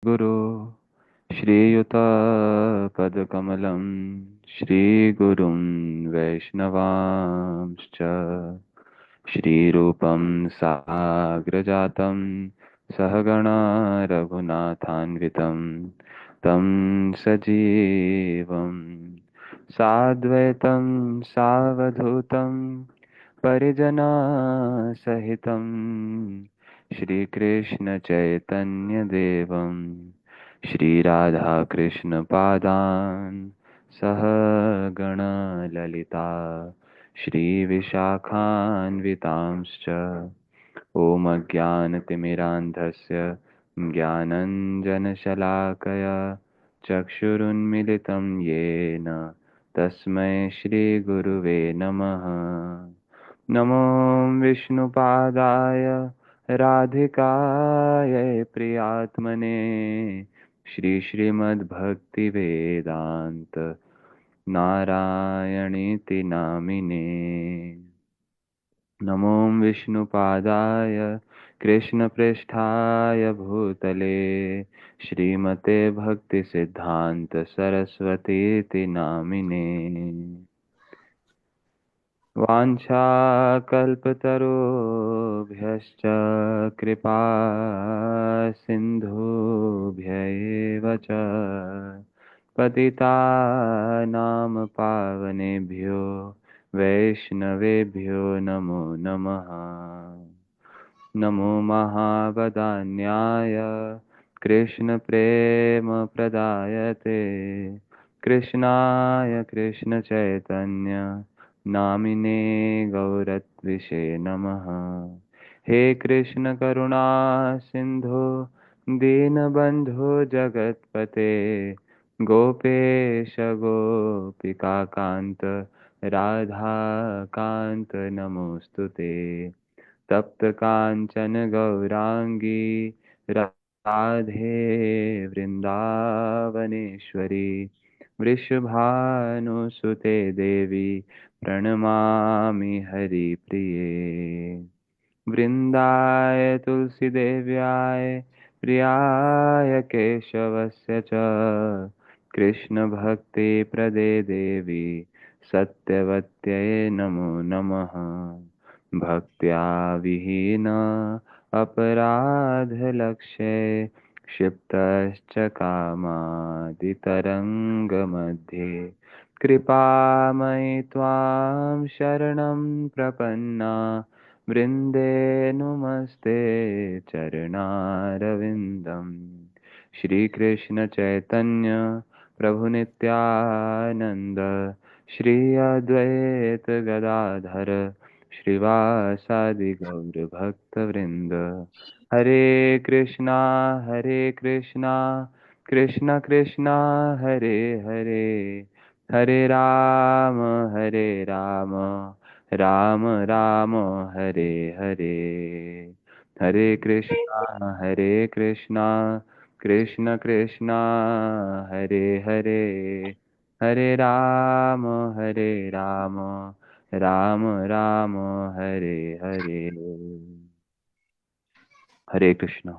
गुरु श्रीयुता पदकमलं श्रीगुरुं वैष्णवांश्च श्रीरूपं साग्रजातं सहगणा रघुनाथान्वितं तं सजीवं साद्वैतं सावधूतं परिजनासहितं श्रीकृष्णचैतन्यदेवं श्रीराधाकृष्णपादान् सह गणललिता श्रीविशाखान्वितांश्च ॐ अज्ञानतिमिरान्धस्य ज्ञानञ्जनशलाकया चक्षुरुन्मिलितं येन तस्मै श्रीगुरुवे नमः। नमो विष्णुपादाय राधिकायै प्रियात्मने श्रीमद्भक्तिवेदान्त नारायणीति नामिने। नमो विष्णुपादाय कृष्णप्रेष्ठाय भूतले श्रीमते भक्तिसिद्धान्त सरस्वतीति नामिने। वाञ्छाकल्पतरुभ्यश्च कृपा सिन्धुभ्य एव च पतितानां पावनेभ्यो वैष्णवेभ्यो नमो नमः। नमो महावदान्याय कृष्णप्रेमप्रदायते कृष्णाय कृष्णचैतन्य नामिने गौरत्विषे नमः। हे कृष्ण करुणा सिंधु दीनबंधु जगत्पते गोपेश गोपिकान्त राधा कान्त नमोस्तुते। तप्त कांचन गौरांगी राधे वृंदावनेश्वरी वृषभानुसुते देवी प्रणमामि हरिप्रिये। वृन्दाय तुलसीदेव्याय प्रियाय केशवस्य च कृष्णभक्तिप्रदे देवी सत्यवत्यै नमो नमः। भक्त्या विहीन अपराधलक्ष्ये क्षिप्तश्च कामादितरङ्गमध्ये कृपामयि त्वां शरणं प्रपन्ना वृन्दे नुमस्ते चरणारविन्दम्। श्रीकृष्ण चैतन्य प्रभु नित्यानंद श्री अद्वैत गदाधर श्रीवासादि गौर भक्तवृंद। हरे कृष्णा कृष्णा कृष्णा हरे हरे हरे राम राम राम हरे हरे। हरे Krishna Krishna Krishna Hare Hare Hare Ram Ram Ram Hare Hare. Hare Krishna.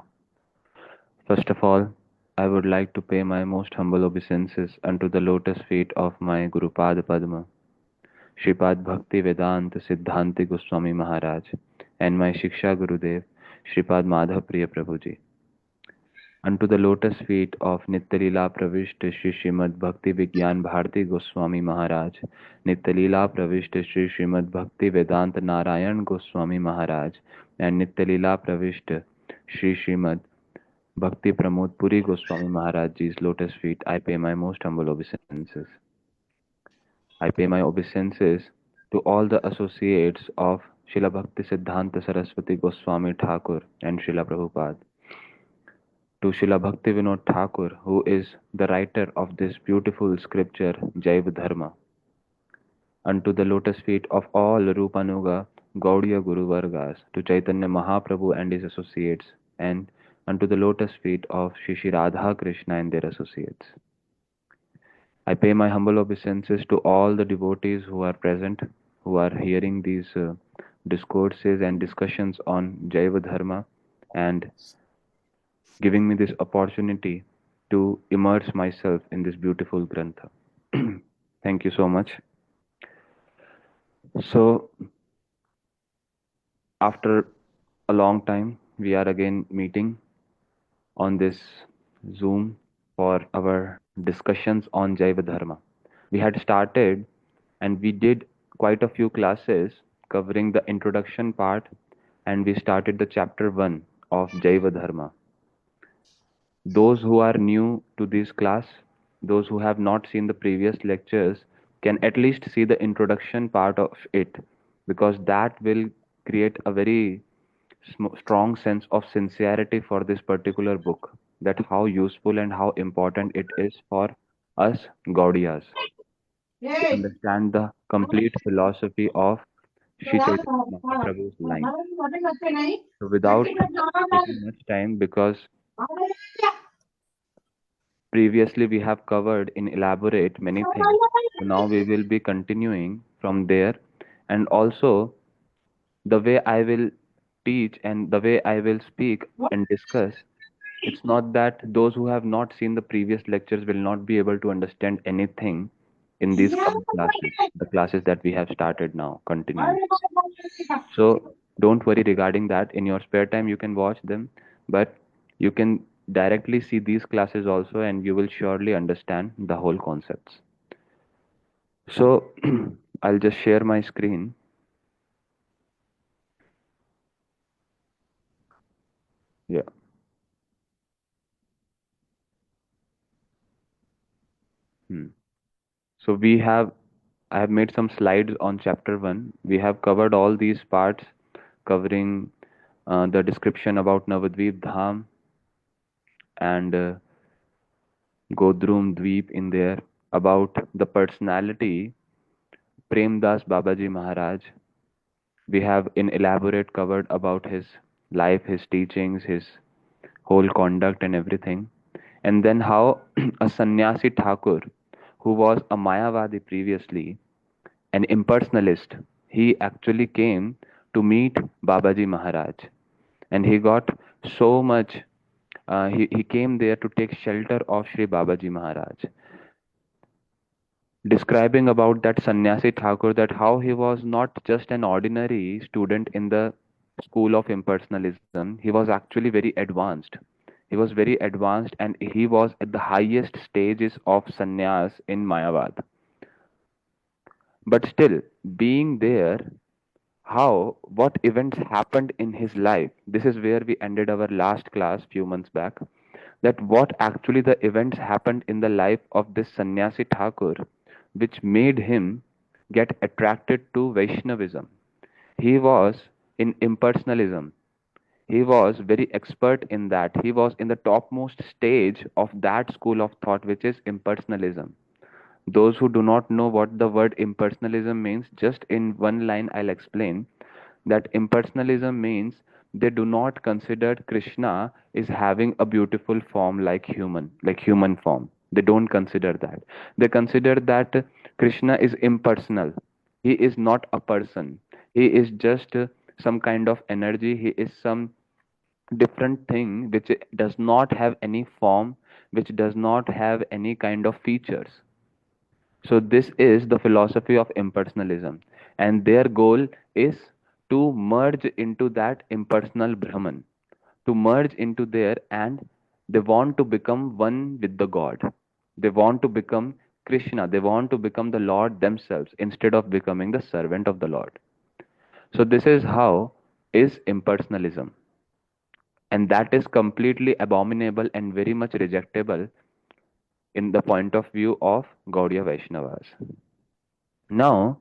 First of all, I would like to pay my most humble obeisances unto the lotus feet of my Guru Pada Padma, Shripad Bhakti Vedanta Siddhanti Goswami Maharaj, and my Shiksha Gurudev, Shripad Madhav Priya Prabhuji. Unto the lotus feet of Nityalila Pravishta Shri Srimad Bhakti Vigyan Bharati Goswami Maharaj, Nityalila Pravishta Shri Srimad Bhakti Vedanta Narayan Goswami Maharaj, and Nityalila Pravishta Shri Srimad Bhakti Pramod Puri Goswami Maharaj Ji's lotus feet, I pay my most humble obeisances. I pay my obeisances to all the associates of Srila Bhakti Siddhanta Saraswati Goswami Thakur and Srila Prabhupada, to Srila Bhakti Vinod Thakur, who is the writer of this beautiful scripture, JAIVA Dharma, unto the lotus feet of all Rupanuga Gaudiya Guru Vargas, to Chaitanya Mahaprabhu and his associates, and unto the lotus feet of Shri Radha Krishna and their associates. I pay my humble obeisances to all the devotees who are present, who are hearing these discourses and discussions on Jaiva Dharma, and giving me this opportunity to immerse myself in this beautiful Grantha. Thank you so much. So, after a long time, we are again meeting on this Zoom for our discussions on Jaiva Dharma. We had started and we did quite a few classes covering the introduction part, and we started the chapter 1 of Jaiva Dharma. Those who are new to this class, those who have not seen the previous lectures, can at least see the introduction part of it, because that will create a very strong sense of sincerity for this particular book, that how useful and how important it is for us Gaudiyas to understand the complete philosophy of Shri Chaitanya Mahaprabhu's line. So without taking much time, because previously we have covered in elaborate many things, so now we will be continuing from there. And also the way I will teach and the way I will speak and discuss, it's not that those who have not seen the previous lectures will not be able to understand anything in these coming classes, the classes that we have started now, continuing. So don't worry regarding that. In your spare time, you can watch them, but you can directly see these classes also, and you will surely understand the whole concepts. So I'll just share my screen. Yeah. Hmm. So I have made some slides on chapter 1. We have covered all these parts, covering the description about Navadvip Dham and Godrum Dweep in there, about the personality Premdas Babaji Maharaj. We have in elaborate covered about his life, his teachings, his whole conduct and everything. And then how a sannyasi Thakur, who was a Mayavadi previously, an impersonalist, he actually came to meet Babaji Maharaj. And he got so much, he came there to take shelter of Sri Babaji Maharaj, describing about that sannyasi Thakur, that how he was not just an ordinary student in the school of impersonalism, he was actually very advanced. He was very advanced and he was at the highest stages of sannyas in Mayavad. But still, being there, how, what events happened in his life, this is where we ended our last class few months back, that what actually the events happened in the life of this sannyasi Thakur, which made him get attracted to Vaishnavism. He was in impersonalism. He was very expert in that. He was in the topmost stage of that school of thought, which is impersonalism. Those who do not know what the word impersonalism means, just in one line I'll explain that impersonalism means they do not consider Krishna is having a beautiful form like human form. They don't consider that. They consider that Krishna is impersonal. He is not a person. He is just some kind of energy. He is some different thing which does not have any form, which does not have any kind of features. So this is the philosophy of impersonalism, and their goal is to merge into that impersonal Brahman, to merge into there, and they want to become one with the God. They want to become Krishna. They want to become the Lord themselves instead of becoming the servant of the Lord. So this is how is impersonalism, and that is completely abominable and very much rejectable in the point of view of Gaudiya Vaishnavas. Now,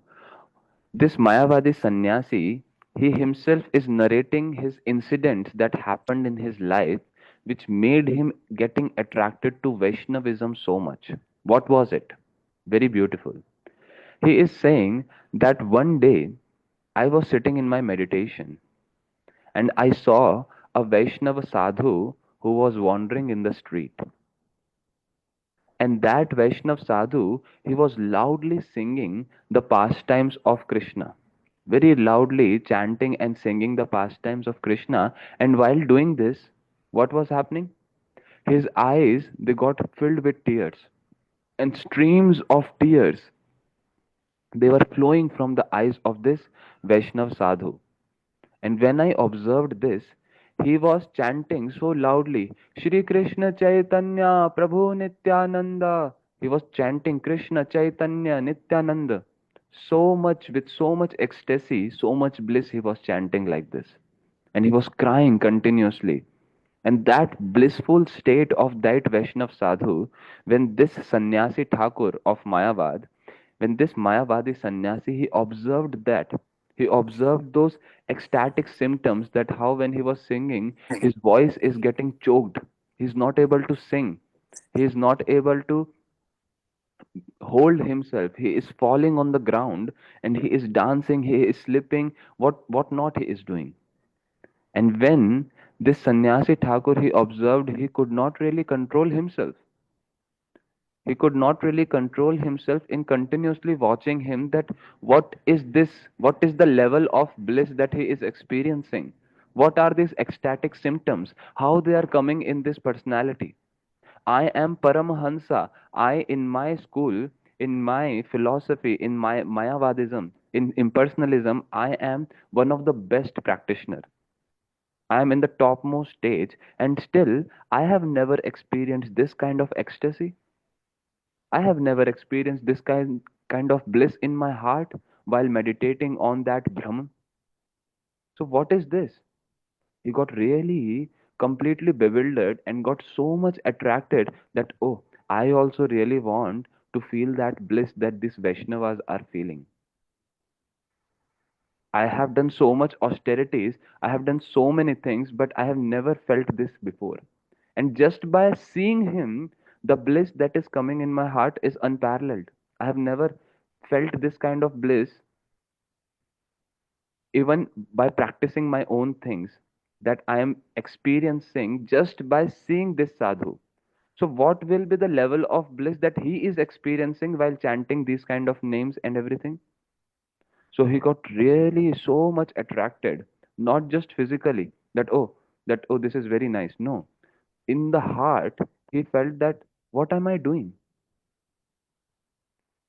this Mayavadi Sannyasi, he himself is narrating his incidents that happened in his life, which made him getting attracted to Vaishnavism so much. What was it? Very beautiful. He is saying that one day I was sitting in my meditation and I saw a Vaishnava sadhu who was wandering in the street. And that Vaishnav sadhu, he was loudly singing the pastimes of Krishna, very loudly chanting and singing the pastimes of Krishna. And while doing this, what was happening? His eyes, they got filled with tears, and streams of tears, they were flowing from the eyes of this Vaishnav sadhu. And when I observed this, he was chanting so loudly, Shri Krishna Chaitanya Prabhu Nityananda. He was chanting Krishna Chaitanya Nityananda. So much, with so much ecstasy, so much bliss, he was chanting like this. And he was crying continuously. And that blissful state of that Vaishnav sadhu, when this sannyasi Thakur of Mayavad, when this Mayavadi Sannyasi, he observed that. He observed those ecstatic symptoms, that how when he was singing, his voice is getting choked. He's not able to sing. He is not able to hold himself. He is falling on the ground and he is dancing, he is slipping, what not he is doing. And when this sannyasi Thakur he observed, he could not really control himself. He could not really control himself in continuously watching him, that what is this? What is the level of bliss that he is experiencing? What are these ecstatic symptoms? How they are coming in this personality? I am Paramahansa. I, in my school, in my philosophy, in my Mayavadism, in impersonalism, I am one of the best practitioner. I am in the topmost stage, and still I have never experienced this kind of ecstasy. I have never experienced this kind of bliss in my heart while meditating on that Brahman. So what is this? He got really completely bewildered and got so much attracted that, oh, I also really want to feel that bliss that these Vaishnavas are feeling. I have done so much austerities, I have done so many things, but I have never felt this before. And just by seeing him, the bliss that is coming in my heart is unparalleled. I have never felt this kind of bliss even by practicing my own things, that I am experiencing just by seeing this sadhu. So, what will be the level of bliss that he is experiencing while chanting these kind of names and everything? So he got really so much attracted, not just physically, that this is very nice. No, in the heart, he felt that what am I doing?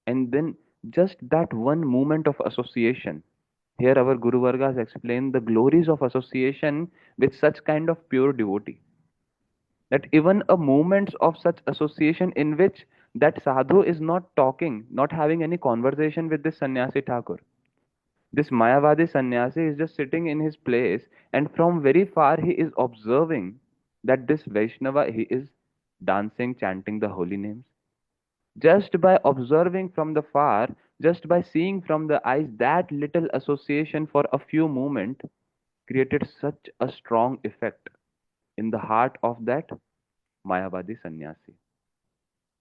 And then just that one moment of association. Here our Guru Vargas explain the glories of association with such kind of pure devotee. That even a moment of such association in which that sadhu is not talking, not having any conversation with this sannyasi Thakur. This Mayavadi sannyasi is just sitting in his place, and from very far he is observing that this Vaishnava he is dancing, chanting the holy names. Just by observing from the far, just by seeing from the eyes, that little association for a few moments created such a strong effect in the heart of that Mayavadi sannyasi.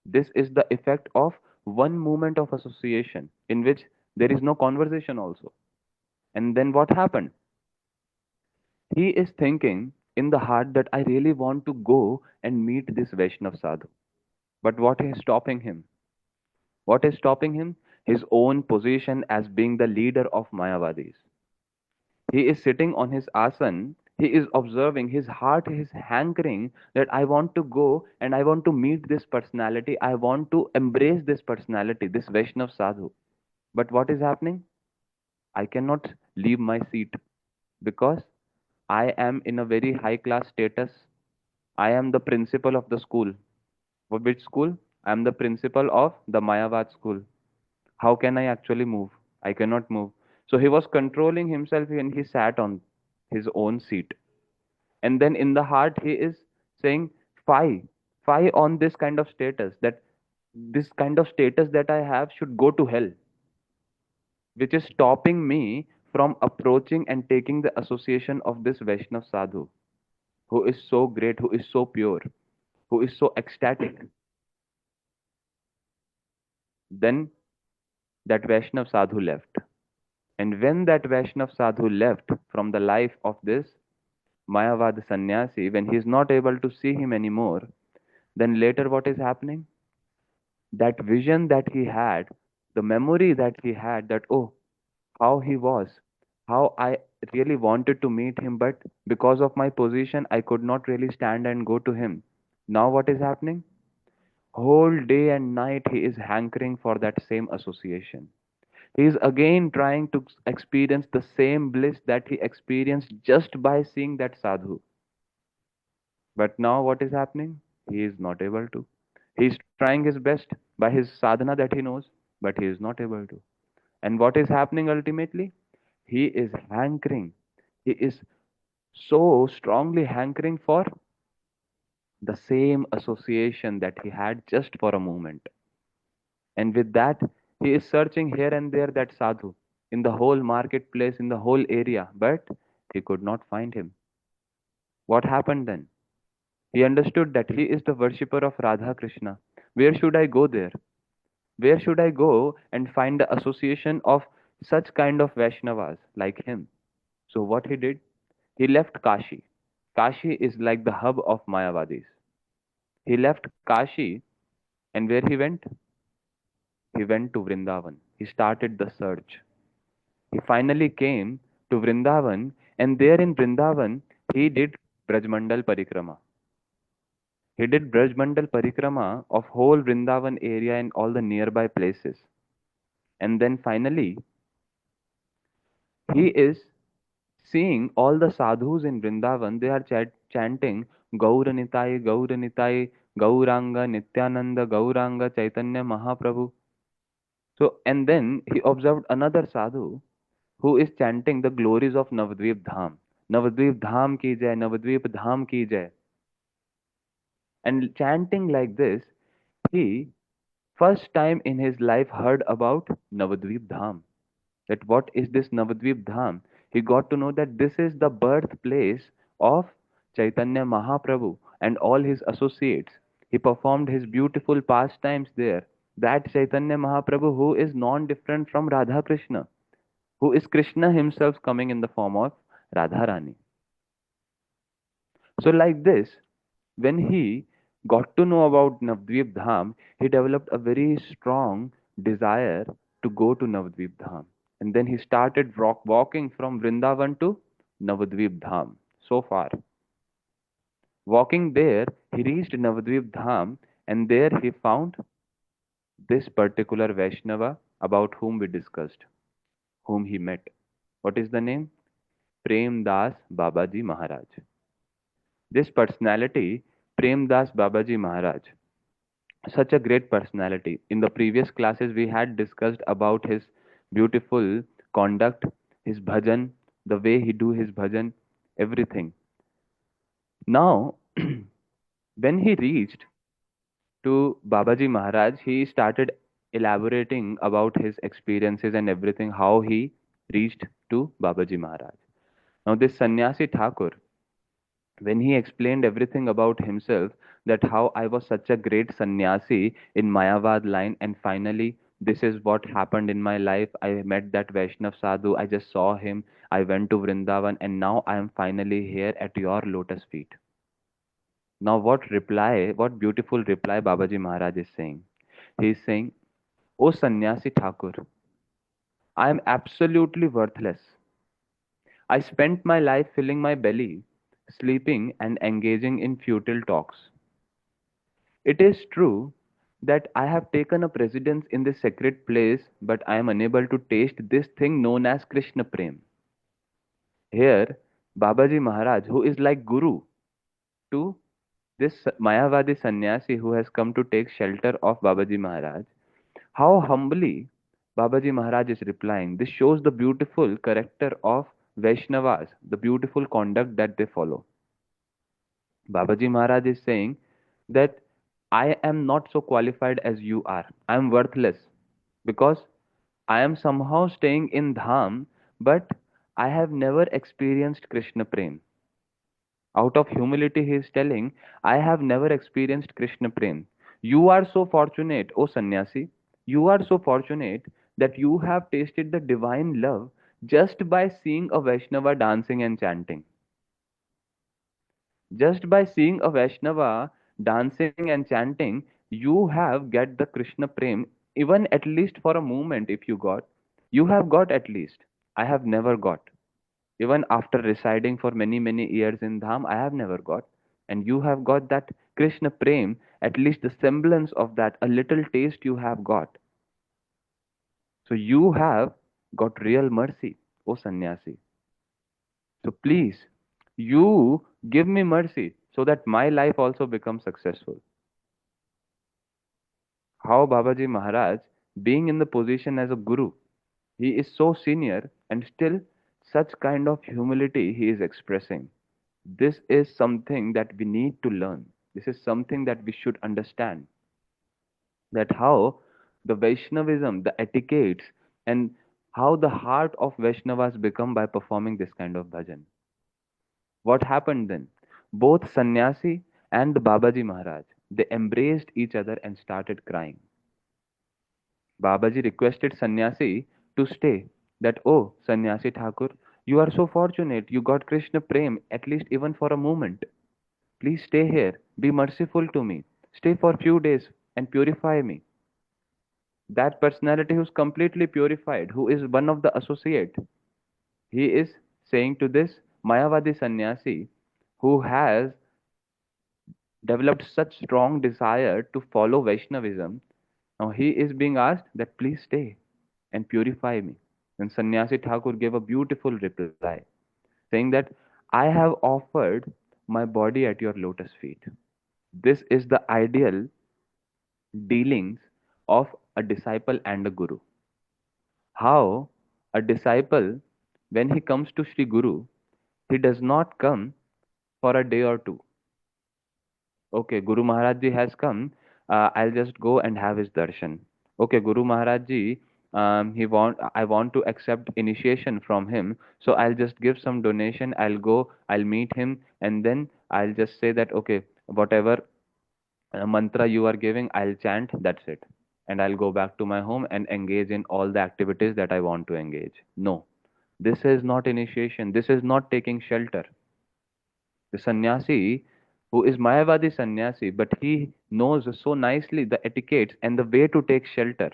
This is the effect of one moment of association in which there is no conversation also. And then what happened? He is thinking in the heart that I really want to go and meet this Vaishnav sadhu. But what is stopping him? What is stopping him? His own position as being the leader of Mayavadis. He is sitting on his asan. He is observing, his heart is hankering that I want to go and I want to meet this personality. I want to embrace this personality, this Vaishnav sadhu. But what is happening? I cannot leave my seat because I am in a very high class status. I am the principal of the school. For which school? I am the principal of the Mayavad school. How can I actually move? I cannot move. So he was controlling himself and he sat on his own seat. And then in the heart, he is saying, Fie, fie on this kind of status, that this kind of status that I have should go to hell, which is stopping me from approaching and taking the association of this Vaishnav sadhu, who is so great, who is so pure, who is so ecstatic. Then that Vaishnav sadhu left. And when that Vaishnav sadhu left from the life of this Mayavad sannyasi, when he is not able to see him anymore, then later what is happening? That vision that he had, the memory that he had, that, oh, how he was, how I really wanted to meet him, but because of my position, I could not really stand and go to him. Now what is happening? Whole day and night he is hankering for that same association. He is again trying to experience the same bliss that he experienced just by seeing that sadhu. But now what is happening? He is not able to. He is trying his best by his sadhana that he knows, but he is not able to. And what is happening ultimately? He is hankering. He is so strongly hankering for the same association that he had just for a moment. And with that, he is searching here and there that sadhu in the whole marketplace, in the whole area, but he could not find him. What happened then? He understood that he is the worshipper of Radha Krishna. Where should I go there? Where should I go and find the association of such kind of Vaishnavas like him? So what he did? He left Kashi. Kashi is like the hub of Mayavadis. He left Kashi, and where he went? He went to Vrindavan. He started the search. He finally came to Vrindavan, and there in Vrindavan, he did Brajmandal Parikrama. He did Brajmandal Parikrama of whole Vrindavan area and all the nearby places. And then finally, he is seeing all the sadhus in Vrindavan, they are chanting Gauranitai, Gauranitai, Gauranga, Nityananda, Gauranga, Chaitanya Mahaprabhu. So, and then he observed another sadhu who is chanting the glories of Navadvip Dham. Navadvip Dham ki jai, Navadvip Dham ki jai. And chanting like this, he first time in his life heard about Navadvip Dham. That what is this Navadvip Dham? He got to know that this is the birthplace of Chaitanya Mahaprabhu and all his associates. He performed his beautiful pastimes there. That Chaitanya Mahaprabhu who is non-different from Radha Krishna, who is Krishna himself coming in the form of Radharani. So like this, when he got to know about Navadvip Dham, he developed a very strong desire to go to Navadvip Dham. And then he started walking from Vrindavan to Navadvip Dham. So far. Walking there, he reached Navadvip Dham and there he found this particular Vaishnava about whom we discussed, whom he met. What is the name? Prem Das Babaji Maharaj. This personality, Prem Das Babaji Maharaj, such a great personality. In the previous classes, we had discussed about his beautiful conduct, his bhajan, the way he do his bhajan, everything. Now, when he reached to Babaji Maharaj, he started elaborating about his experiences and everything, how he reached to Babaji Maharaj. Now, this Sannyasi Thakur, when he explained everything about himself, that how I was such a great sannyasi in Mayavad line, and finally this is what happened in my life. I met that Vaishnav Sadhu, I just saw him, I went to Vrindavan, and now I am finally here at your lotus feet. Now what beautiful reply Babaji Maharaj is saying. He is saying, O sannyasi Thakur, I am absolutely worthless. I spent my life filling my belly, sleeping, and engaging in futile talks. It is true that I have taken a precedence in this sacred place, but I am unable to taste this thing known as Krishna Prem. Here, Babaji Maharaj, who is like Guru to this Mayavadi Sannyasi who has come to take shelter of Babaji Maharaj, how humbly Babaji Maharaj is replying. This shows the beautiful character of Vaishnavas, the beautiful conduct that they follow. Babaji Maharaj is saying that I am not so qualified as you are. I am worthless because I am somehow staying in Dham, but I have never experienced Krishna Prem. Out of humility, he is telling, I have never experienced Krishna Prem. You are so fortunate, O sannyasi. You are so fortunate that you have tasted the divine love just by seeing a Vaishnava dancing and chanting. Just by seeing a Vaishnava dancing and chanting, you have get the Krishna Prem, even at least for a moment if you got. You have got at least. I have never got. Even after residing for many, many years in Dham, I have never got. And you have got that Krishna Prem, at least the semblance of that, a little taste you have got. So you have got real mercy, O sannyasi. So please, you give me mercy so that my life also becomes successful. How Babaji Maharaj, being in the position as a guru, he is so senior and still such kind of humility he is expressing. This is something that we need to learn. This is something that we should understand. That how the Vaishnavism, the etiquettes, and how the heart of Vaishnavas become by performing this kind of bhajan. What happened then? Both Sannyasi and the Babaji Maharaj, they embraced each other and started crying. Babaji requested Sannyasi to stay. That, oh, Sannyasi Thakur, you are so fortunate. You got Krishna Prem, at least even for a moment. Please stay here. Be merciful to me. Stay for few days and purify me. That personality who's completely purified, who is one of the associate, he is saying to this Mayavadi Sannyasi, who has developed such strong desire to follow Vaishnavism. Now he is being asked that please stay and purify me. And Sannyasi Thakur gave a beautiful reply, saying that I have offered my body at your lotus feet. This is the ideal dealings of a disciple and a guru. How a disciple, when he comes to Sri Guru, he does not come for a day or two. Okay, Guru Maharaj Ji has come. I'll just go and have his darshan. Okay, Guru Maharaj Ji, I want to accept initiation from him. So I'll just give some donation. I'll go. I'll meet him, and then I'll just say that okay, whatever mantra you are giving, I'll chant. That's it, and I'll go back to my home and engage in all the activities that I want to engage. No, this is not initiation. This is not taking shelter. The sannyasi who is Mayavadi Sannyasi, but he knows so nicely the etiquettes and the way to take shelter.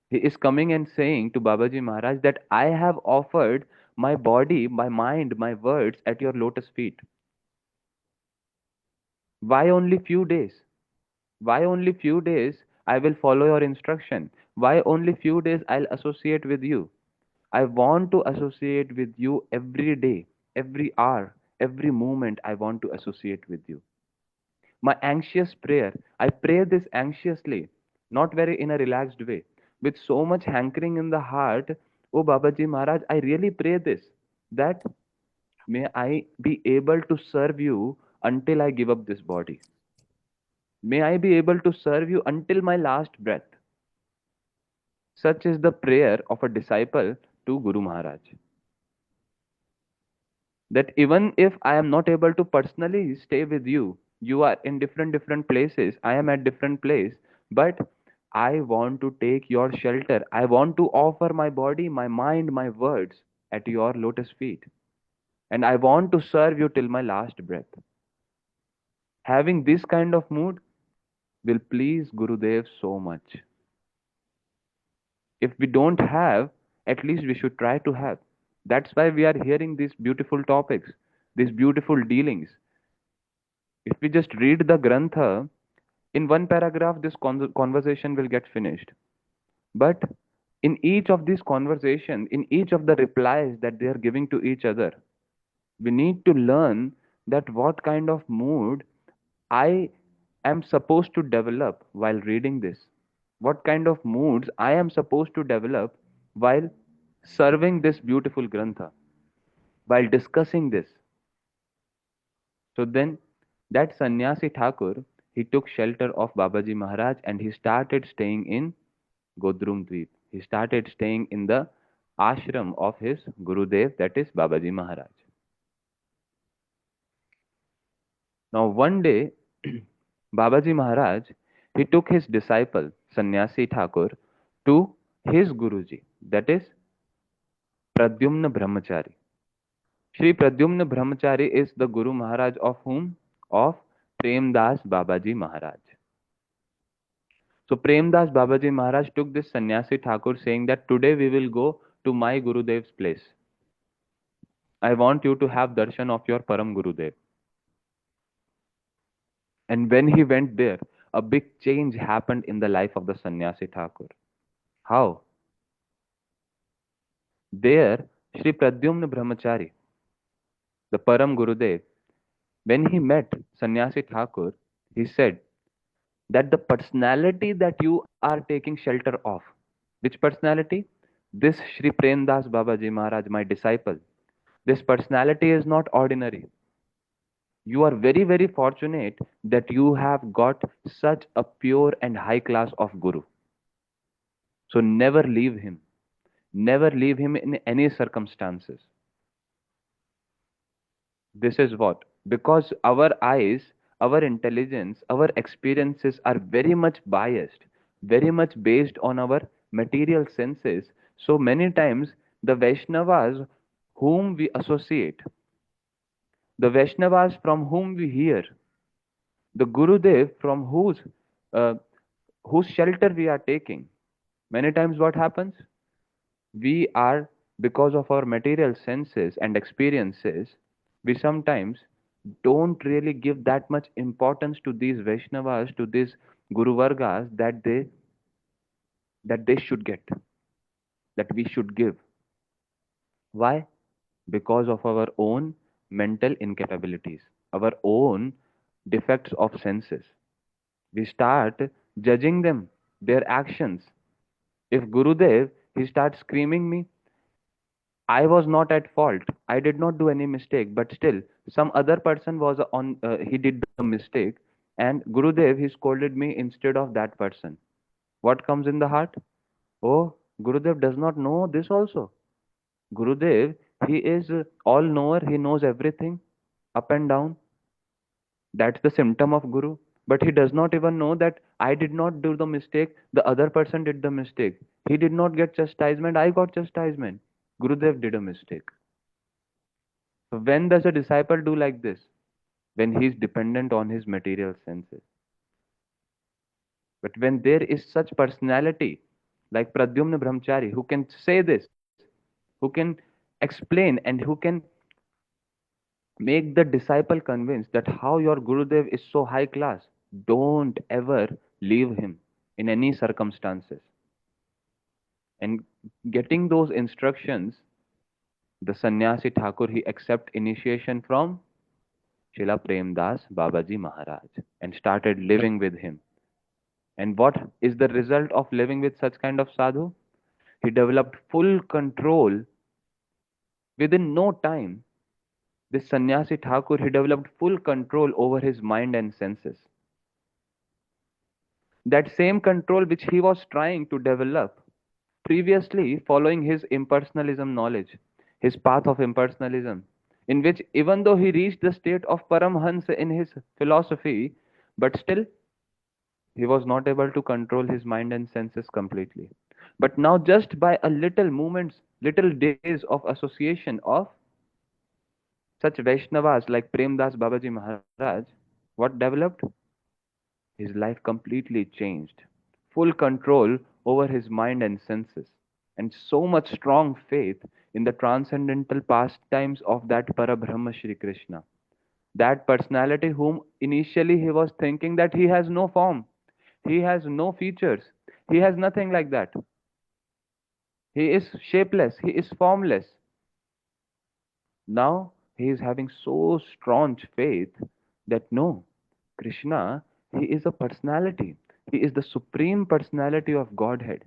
He is coming and saying to Babaji Maharaj that I have offered my body, my mind, my words at your lotus feet. Why only few days? Why only few days I will follow your instruction? Why only few days I'll associate with you? I want to associate with you every day, every hour, every moment I want to associate with you. My anxious prayer, I pray this anxiously, not very in a relaxed way, with so much hankering in the heart. Oh Babaji Maharaj, I really pray this, that may I be able to serve you until I give up this body. May I be able to serve you until my last breath. Such is the prayer of a disciple to Guru Maharaj. That even if I am not able to personally stay with you, you are in different places, I am at different place, but I want to take your shelter. I want to offer my body, my mind, my words at your lotus feet. And I want to serve you till my last breath. Having this kind of mood will please Gurudev so much. If we don't have, at least we should try to have. That's why we are hearing these beautiful topics, these beautiful dealings. If we just read the Grantha, in one paragraph, this conversation will get finished. But in each of these conversations, in each of the replies that they are giving to each other, we need to learn that what kind of mood I am supposed to develop while reading this. What kind of moods I am supposed to develop while serving this beautiful Grantha, while discussing this. So then, that Sannyasi Thakur, he took shelter of Babaji Maharaj and he started staying in Godrum Dweep. He started staying in the ashram of his Gurudev, that is Babaji Maharaj. Now, one day, Babaji Maharaj, he took his disciple, Sannyasi Thakur, to his Guruji, that is Pradyumna Brahmachari. Shri Pradyumna Brahmachari is the Guru Maharaj of whom? Of Premdas Babaji Maharaj. So Premdas Babaji Maharaj took this Sannyasi Thakur saying that today we will go to my Gurudev's place. I want you to have darshan of your Param Gurudev. And when he went there, a big change happened in the life of the Sannyasi Thakur. How? There, Sri Pradyumna Brahmachari, the Param Gurudev, when he met Sannyasi Thakur, he said that the personality that you are taking shelter of, which personality? This Sri Premdas Babaji Maharaj, my disciple. This personality is not ordinary. You are very, very fortunate that you have got such a pure and high class of Guru. So never leave him. Never leave him in any circumstances. This is what? Because our eyes, our intelligence, our experiences are very much biased, very much based on our material senses. So many times, the Vaishnavas whom we associate, the Vaishnavas from whom we hear, the Gurudev from uh, whose shelter we are taking, many times what happens? We are, because of our material senses and experiences, we sometimes don't really give that much importance to these Vaishnavas, to these Guru Vargas that they should get, that we should give. Why? Because of our own mental incapabilities, our own defects of senses. We start judging them, their actions. If Gurudev, he starts screaming me, I was not at fault. I did not do any mistake, but still, some other person was on. He did the mistake, and Gurudev he scolded me instead of that person. What comes in the heart? Oh, Gurudev does not know this also. Gurudev, he is all knower. He knows everything, up and down. That's the symptom of Guru. But he does not even know that I did not do the mistake. The other person did the mistake. He did not get chastisement. I got chastisement. Gurudev did a mistake. So when does a disciple do like this? When he is dependent on his material senses. But when there is such personality like Pradyumna Brahmachari who can say this, who can explain and who can make the disciple convinced that how your Gurudev is so high class, don't ever leave him in any circumstances. And getting those instructions, the sannyasi Thakur he accept initiation from Srila Premdas Babaji Maharaj and started living with him. And what is the result of living with such kind of sadhu? He developed full control within no time. This sannyasi Thakur, he developed full control over his mind and senses. That same control which he was trying to develop previously following his impersonalism knowledge, his path of impersonalism, in which even though he reached the state of Paramhans in his philosophy, but still he was not able to control his mind and senses completely. But now, just by a little moments, little days of association of such Vaishnavas like Premdas Babaji Maharaj, what developed? His life completely changed. Full control over his mind and senses. And so much strong faith in the transcendental pastimes of that Parabrahma Shri Krishna. That personality whom initially he was thinking that he has no form, he has no features, he has nothing like that. He is shapeless, he is formless. Now he is having so strong faith that no, Krishna, he is a personality. He is the supreme personality of Godhead.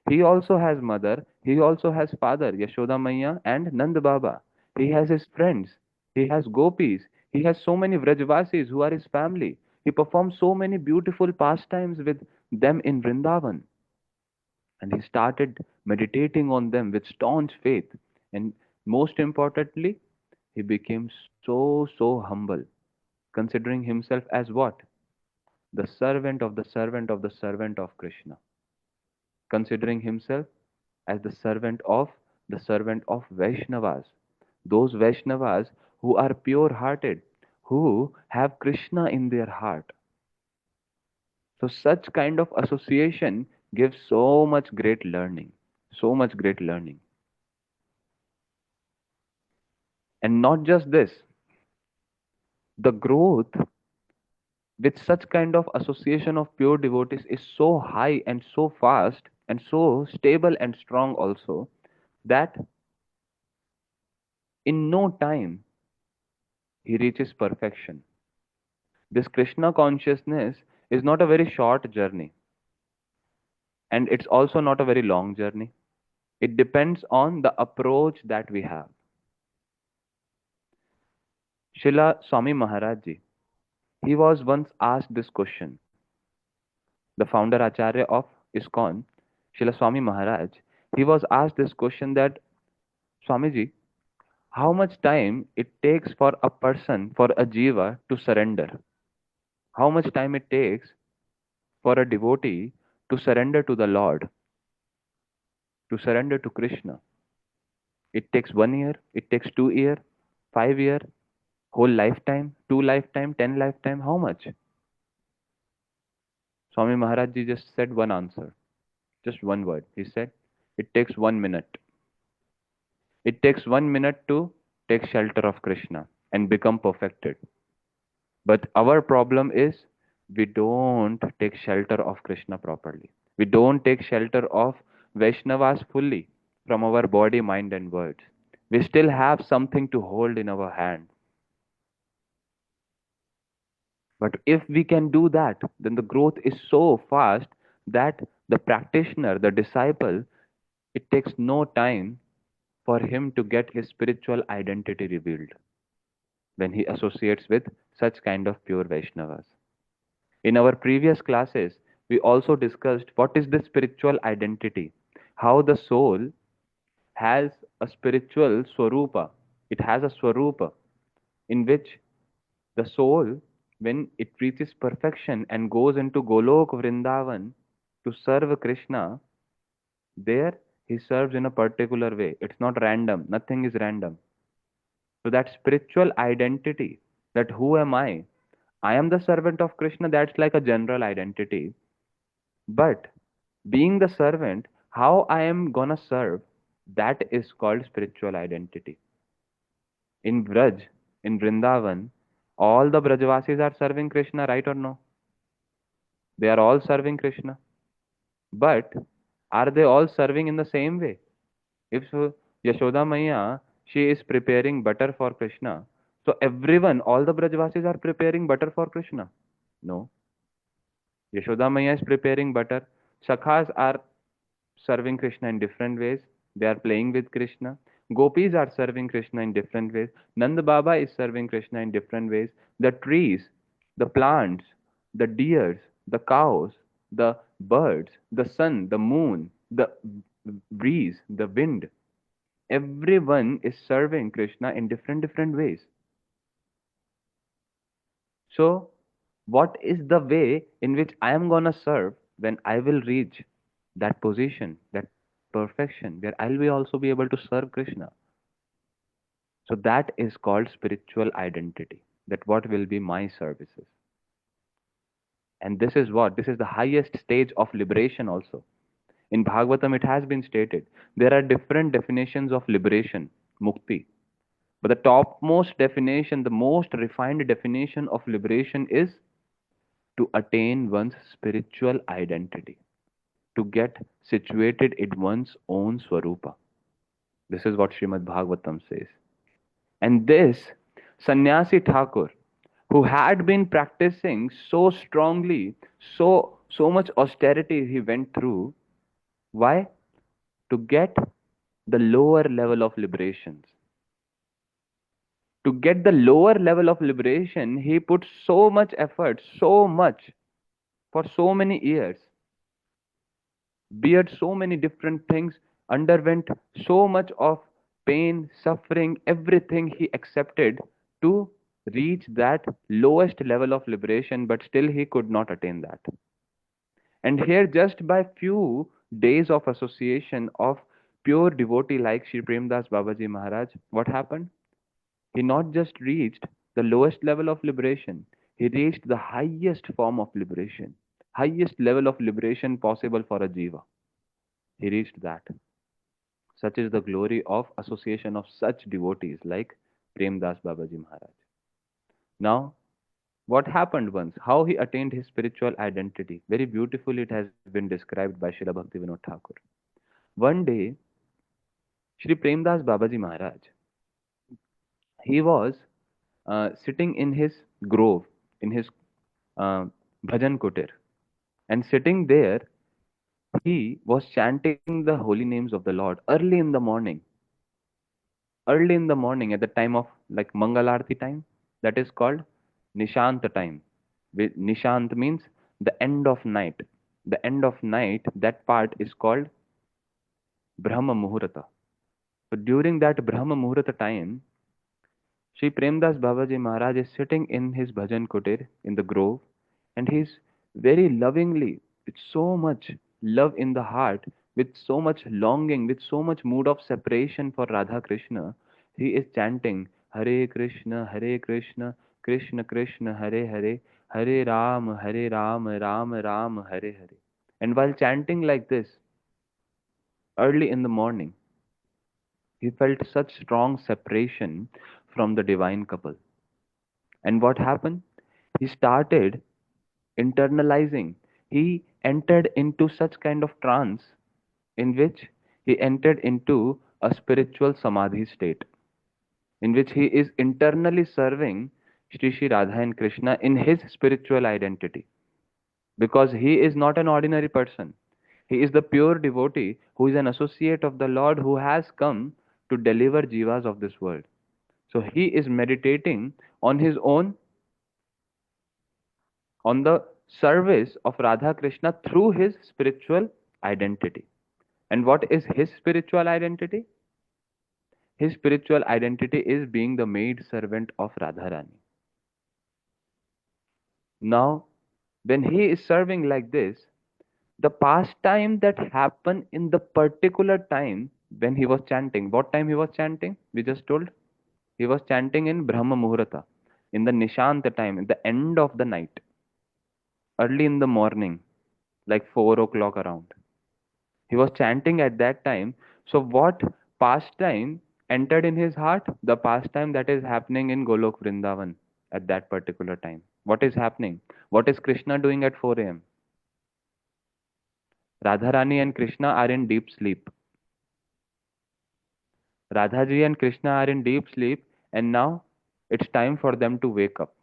He also has mother, he also has father, Yashoda Maya and Nand Baba. He has his friends, he has gopis, he has so many Vrajvasis who are his family. He performs so many beautiful pastimes with them in Vrindavan. And he started meditating on them with staunch faith. And most importantly, he became so humble, considering himself as what? The servant of the servant of the servant of Krishna. Considering himself as the servant of Vaishnavas. Those Vaishnavas who are pure hearted, who have Krishna in their heart. So, such kind of association gives so much great learning. So much great learning. And not just this, the growth, with such kind of association of pure devotees is so high and so fast and so stable and strong also, that in no time he reaches perfection. This Krishna consciousness is not a very short journey, and it's also not a very long journey. It depends on the approach that we have. Srila Swami Maharaj Ji, he was once asked this question. The founder Acharya of ISKCON, Srila Swami Maharaj, he was asked this question that, Swamiji, how much time it takes for a person, for a jiva to surrender? How much time it takes for a devotee to surrender to the Lord, to surrender to Krishna? It takes 1 year, it takes 2 year, 5 year, whole lifetime, two lifetime, 10 lifetime, how much? Swami Maharaj Ji just said one answer, just one word. He said, it takes 1 minute. It takes 1 minute to take shelter of Krishna and become perfected. But our problem is we don't take shelter of Krishna properly. We don't take shelter of Vaisnavas fully from our body, mind, and words. We still have something to hold in our hand. But if we can do that, then the growth is so fast that the practitioner, the disciple, it takes no time for him to get his spiritual identity revealed when he associates with such kind of pure Vaishnavas. In our previous classes, we also discussed what is the spiritual identity, how the soul has a spiritual swarupa. It has a swarupa in which the soul, when it reaches perfection and goes into Golok Vrindavan to serve Krishna, there he serves in a particular way. It's not random, nothing is random. So that spiritual identity, that who am I am the servant of Krishna, that's like a general identity. But being the servant, how I am gonna serve, that is called spiritual identity. In Braj, in Vrindavan, all the Brajvasis are serving Krishna, right or no? They are all serving Krishna. But are they all serving in the same way? If Yashoda Maya, she is preparing butter for Krishna, so everyone, all the Brajvasis are preparing butter for Krishna? No. Yashoda Maya is preparing butter. Sakhas are serving Krishna in different ways. They are playing with Krishna. Gopis are serving Krishna in different ways. Nanda Baba is serving Krishna in different ways. The trees, the plants, the deers, the cows, the birds, the sun, the moon, the breeze, the wind, everyone is serving Krishna in different ways. So, what is the way in which I am gonna serve when I will reach that position, that perfection, where I'll be also be able to serve Krishna? So that is called spiritual identity. That what will be my services. And this is what? This is the highest stage of liberation also. In Bhagavatam, it has been stated there are different definitions of liberation, mukti. But the topmost definition, the most refined definition of liberation is to attain one's spiritual identity, to get situated in one's own swarupa. This is what Srimad Bhagavatam says. And this Sannyasi Thakur, who had been practicing so strongly, so much austerity he went through, why? To get the lower level of liberations. To get the lower level of liberation, he put so much effort, so much, for so many years, beared so many different things, underwent so much of pain, suffering, everything he accepted to reach that lowest level of liberation, but still he could not attain that. And here, just by few days of association of pure devotee like Sri Premdas Babaji Maharaj, what happened? He not just reached the lowest level of liberation, he reached the highest form of liberation, highest level of liberation possible for a jiva. He reached that. Such is the glory of association of such devotees like Premdas Babaji Maharaj. Now, what happened once, how he attained his spiritual identity. Very beautifully it has been described by Srila Bhaktivinoda Thakur. One day, Shri Premdas Babaji Maharaj, he was sitting in his grove, in his uh, bhajan kutir, and sitting there, he was chanting the holy names of the Lord early in the morning at the time of like Mangalarti time, that is called Nishant time. Nishant means the end of night. The end of night, that part is called Brahma Muhurta. So during that Brahma Muhurta time, Sri Premdas Babaji Maharaj is sitting in his bhajan kutir in the grove, and he's very lovingly, with so much love in the heart, with so much longing, with so much mood of separation for Radha Krishna, he is chanting Hare Krishna, Krishna Krishna, Hare Hare, Hare Ram, Ram Ram, Hare Hare. And while chanting like this, early in the morning, he felt such strong separation from the divine couple. And what happened? He started internalizing. He entered into such kind of trance in which he entered into a spiritual samadhi state, in which he is internally serving Shri Radha and Krishna in his spiritual identity. Because he is not an ordinary person. He is the pure devotee who is an associate of the Lord who has come to deliver jivas of this world. So he is meditating on his own, on the service of Radha Krishna through his spiritual identity. And what is his spiritual identity? His spiritual identity is being the maid servant of Radharani. Now, when he is serving like this, the pastime that happened in the particular time when he was chanting, what time he was chanting? We just told. He was chanting in Brahma Muhurta, in the Nishanta time, in the end of the night, early in the morning, like 4 o'clock around. He was chanting at that time. So, what pastime entered in his heart? The pastime that is happening in Golok Vrindavan at that particular time. What is happening? What is Krishna doing at 4 a.m.? Radharani and Krishna are in deep sleep. Radhaji and Krishna are in deep sleep, and now it's time for them to wake up.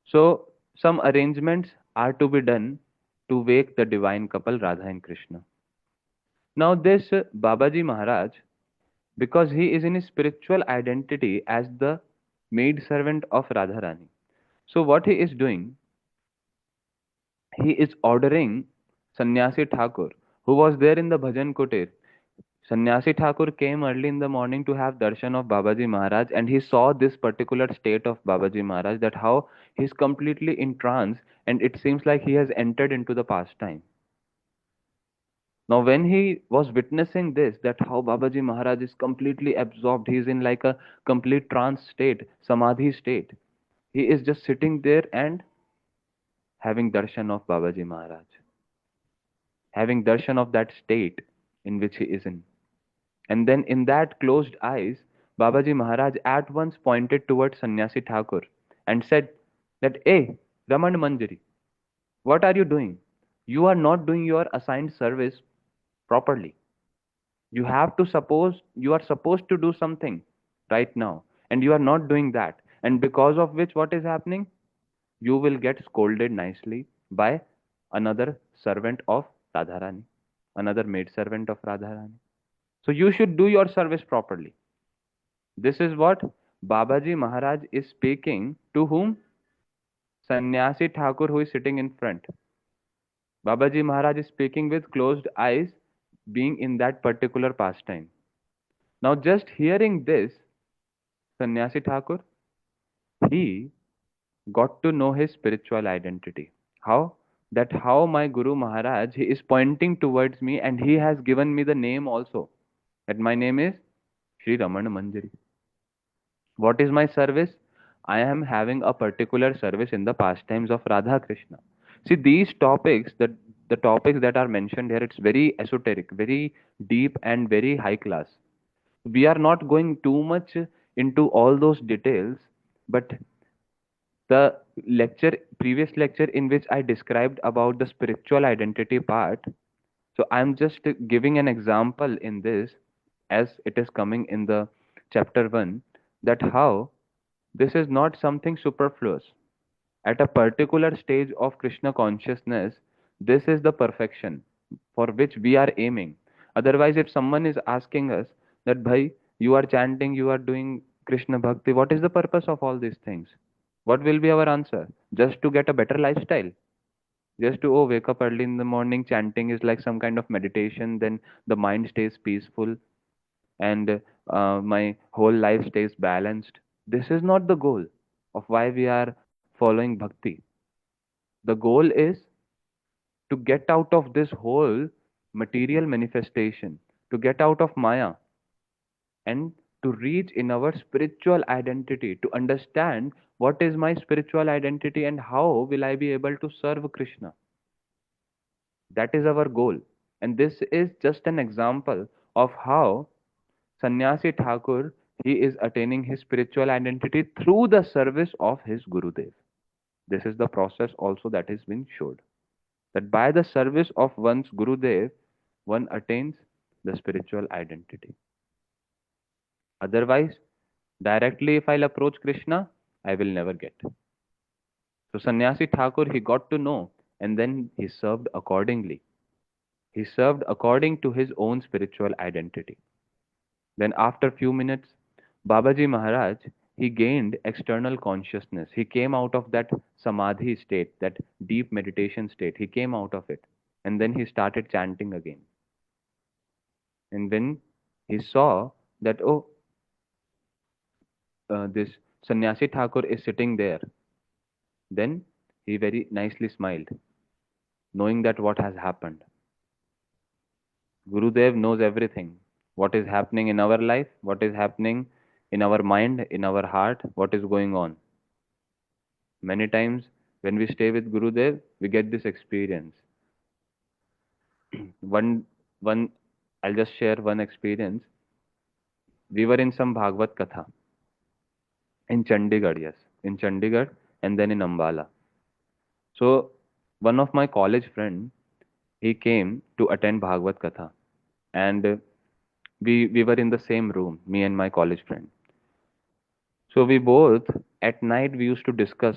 So, some arrangements are to be done to wake the divine couple Radha and Krishna. Now, this Babaji Maharaj, because he is in his spiritual identity as the maid servant of Radharani. So, what he is doing, he is ordering Sannyasi Thakur, who was there in the Bhajan Kutir. Sannyasi Thakur came early in the morning to have darshan of Babaji Maharaj, and he saw this particular state of Babaji Maharaj, that how he is completely in trance and it seems like he has entered into the pastime. Now, when he was witnessing this, that how Babaji Maharaj is completely absorbed, he is in like a complete trance state, samadhi state. He is just sitting there and having darshan of Babaji Maharaj, having darshan of that state in which he is in. And then in that closed eyes, Babaji Maharaj at once pointed towards Sannyasi Thakur and said that, "Hey, Raman Manjari, what are you doing? You are not doing your assigned service properly. You are supposed to do something right now, and you are not doing that. And because of which, what is happening? You will get scolded nicely by another servant of Radharani, another maid servant of Radharani. So you should do your service properly." This is what Babaji Maharaj is speaking to whom? Sannyasi Thakur, who is sitting in front. Babaji Maharaj is speaking with closed eyes, being in that particular pastime. Now, just hearing this, Sannyasi Thakur, he got to know his spiritual identity. How? That how my Guru Maharaj, he is pointing towards me and he has given me the name also. That my name is Sri Ramana Manjari. What is my service? I am having a particular service in the pastimes of Radha Krishna. See, these topics, the topics that are mentioned here, it's very esoteric, very deep, and very high class. We are not going too much into all those details, but The previous lecture in which I described about the spiritual identity part. So I'm just giving an example in this, as it is coming in the chapter 1, that how this is not something superfluous. At a particular stage of Krishna consciousness, this is the perfection for which we are aiming. Otherwise, if someone is asking us that, Bhai, you are chanting, you are doing Krishna Bhakti, what is the purpose of all these things? What will be our answer? Just to get a better lifestyle. Just to, oh, wake up early in the morning, chanting is like some kind of meditation, then the mind stays peaceful and my whole life stays balanced. This is not the goal of why we are following bhakti. The goal is to get out of this whole material manifestation, to get out of Maya, and to reach in our spiritual identity, to understand what is my spiritual identity and how will I be able to serve Krishna. That is our goal. And this is just an example of how Sannyasi Thakur, he is attaining his spiritual identity through the service of his Gurudev. This is the process also that is being showed. That by the service of one's Gurudev, one attains the spiritual identity. Otherwise, directly if I'll approach Krishna, I will never get. So Sannyasi Thakur, he got to know and then he served accordingly. He served according to his own spiritual identity. Then after few minutes, Babaji Maharaj, he gained external consciousness. He came out of that samadhi state, that deep meditation state. He came out of it. And then he started chanting again. And when he saw that, oh, this Sannyasi Thakur is sitting there, then he very nicely smiled, knowing that what has happened. Gurudev knows everything. What is happening in our life, what is happening in our mind, in our heart, what is going on. Many times when we stay with Gurudev, we get this experience. One, I'll just share one experience. We were in some Bhagavad Katha in Chandigarh, yes, in Chandigarh and then in Ambala. So one of my college friend, he came to attend Bhagavad Katha, and we were in the same room, me and my college friend. So we both at night we used to discuss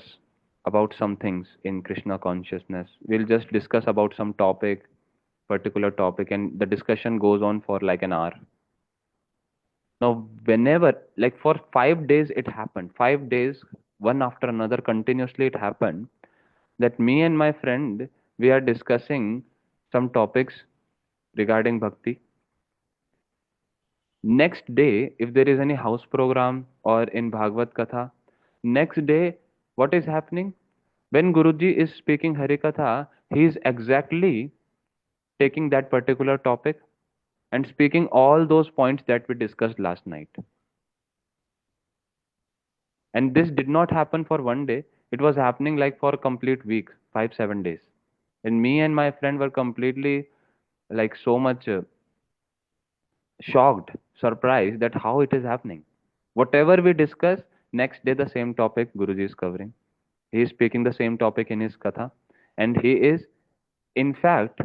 about some things in Krishna consciousness. We'll just discuss about some topic, particular topic, and the discussion goes on for like an hour. Now, whenever, like for 5 days, it happened. 5 days, one after another, continuously it happened that me and my friend we are discussing some topics regarding bhakti. Next day, if there is any house program or in Bhagavad Katha, next day, what is happening? When Guruji is speaking Harikatha, he is exactly taking that particular topic and speaking all those points that we discussed last night. And this did not happen for one day, it was happening like for a complete week, 5, 7 days. And me and my friend were completely like so much shocked, surprised that how it is happening. Whatever we discuss, next day the same topic Guruji is covering. He is speaking the same topic in his katha. And he is, in fact,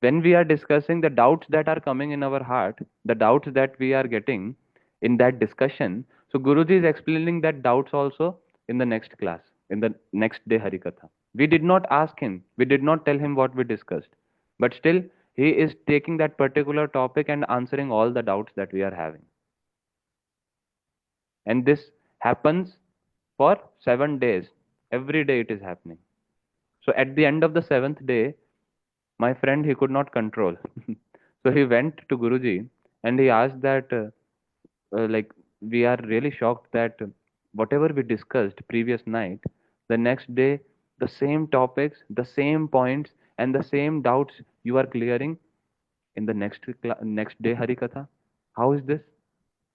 when we are discussing the doubts that are coming in our heart, the doubts that we are getting in that discussion, so Guruji is explaining that doubts also in the next class, in the next day Harikatha. We did not ask him, we did not tell him what we discussed, but still he is taking that particular topic and answering all the doubts that we are having. And this happens for 7 days. Every day it is happening. So at the end of the seventh day, my friend he could not control. So he went to Guruji and he asked that, like, we are really shocked that whatever we discussed previous night, the next day, the same topics, the same points, and the same doubts you are clearing in the next day Harikatha. How is this?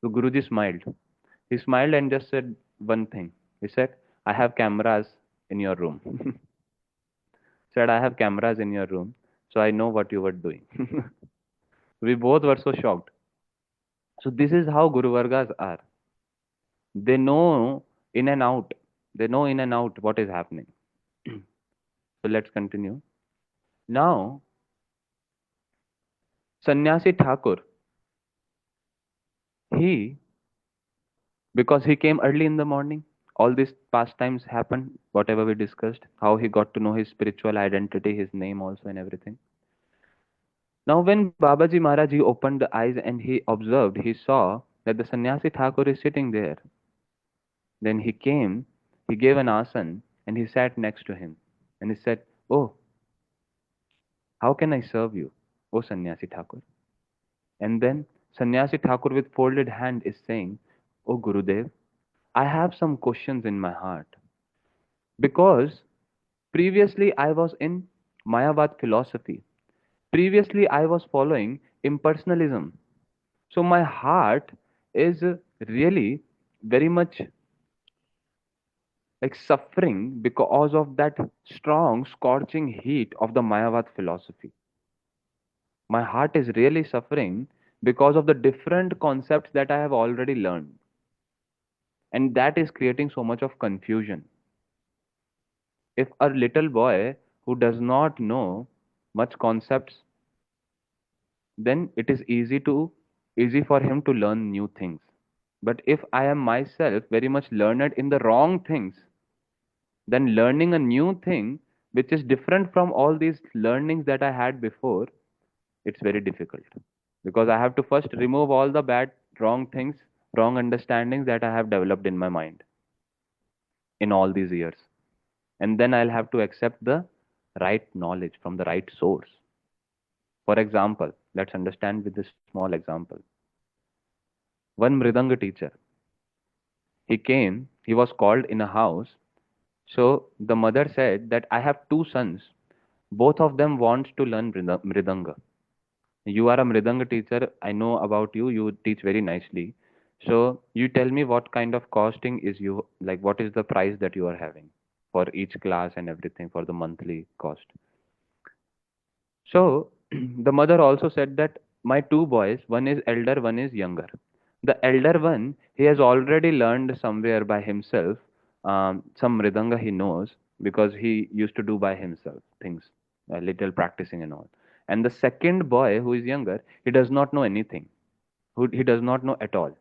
So Guruji smiled. He smiled and just said one thing. He said, I have cameras in your room. Said, I have cameras in your room, so I know what you were doing. We both were so shocked. So this is how Guru Vargas are. They know in and out. They know in and out what is happening. So let's continue. Now, Sannyasi Thakur, he, because he came early in the morning, all these pastimes happened, whatever we discussed, how he got to know his spiritual identity, his name also, and everything. Now, when Babaji Maharaj he opened the eyes and he observed, he saw that the Sannyasi Thakur is sitting there. Then he came, he gave an asan, and he sat next to him. And he said, "Oh, how can I serve you, O Sannyasi Thakur?" And then Sannyasi Thakur with folded hand is saying, "Oh Gurudev, I have some questions in my heart. Because previously I was in Mayavad philosophy. Previously I was following impersonalism. So my heart is really very much like suffering because of that strong scorching heat of the Mayavad philosophy. My heart is really suffering because of the different concepts that I have already learned. And that is creating so much of confusion. If a little boy who does not know much concepts, then it is easy for him to learn new things. But if I am myself very much learned in the wrong things, then learning a new thing which is different from all these learnings that I had before, it's very difficult. Because I have to first remove all the bad, wrong things, wrong understandings that I have developed in my mind in all these years. And then I'll have to accept the right knowledge from the right source. For example, let's understand with this small example. One Mridanga teacher, he was called in a house. So the mother said that I have two sons. Both of them want to learn Mridanga. You are a Mridanga teacher. I know about you. You teach very nicely. So you tell me what kind of costing is you like, what is the price that you are having for each class and everything for the monthly cost. So the mother also said that my two boys, one is elder, one is younger. The elder one, he has already learned somewhere by himself, some mridanga he knows because he used to do by himself things, a little practicing and all. And the second boy, who is younger, he does not know anything. He does not know at all.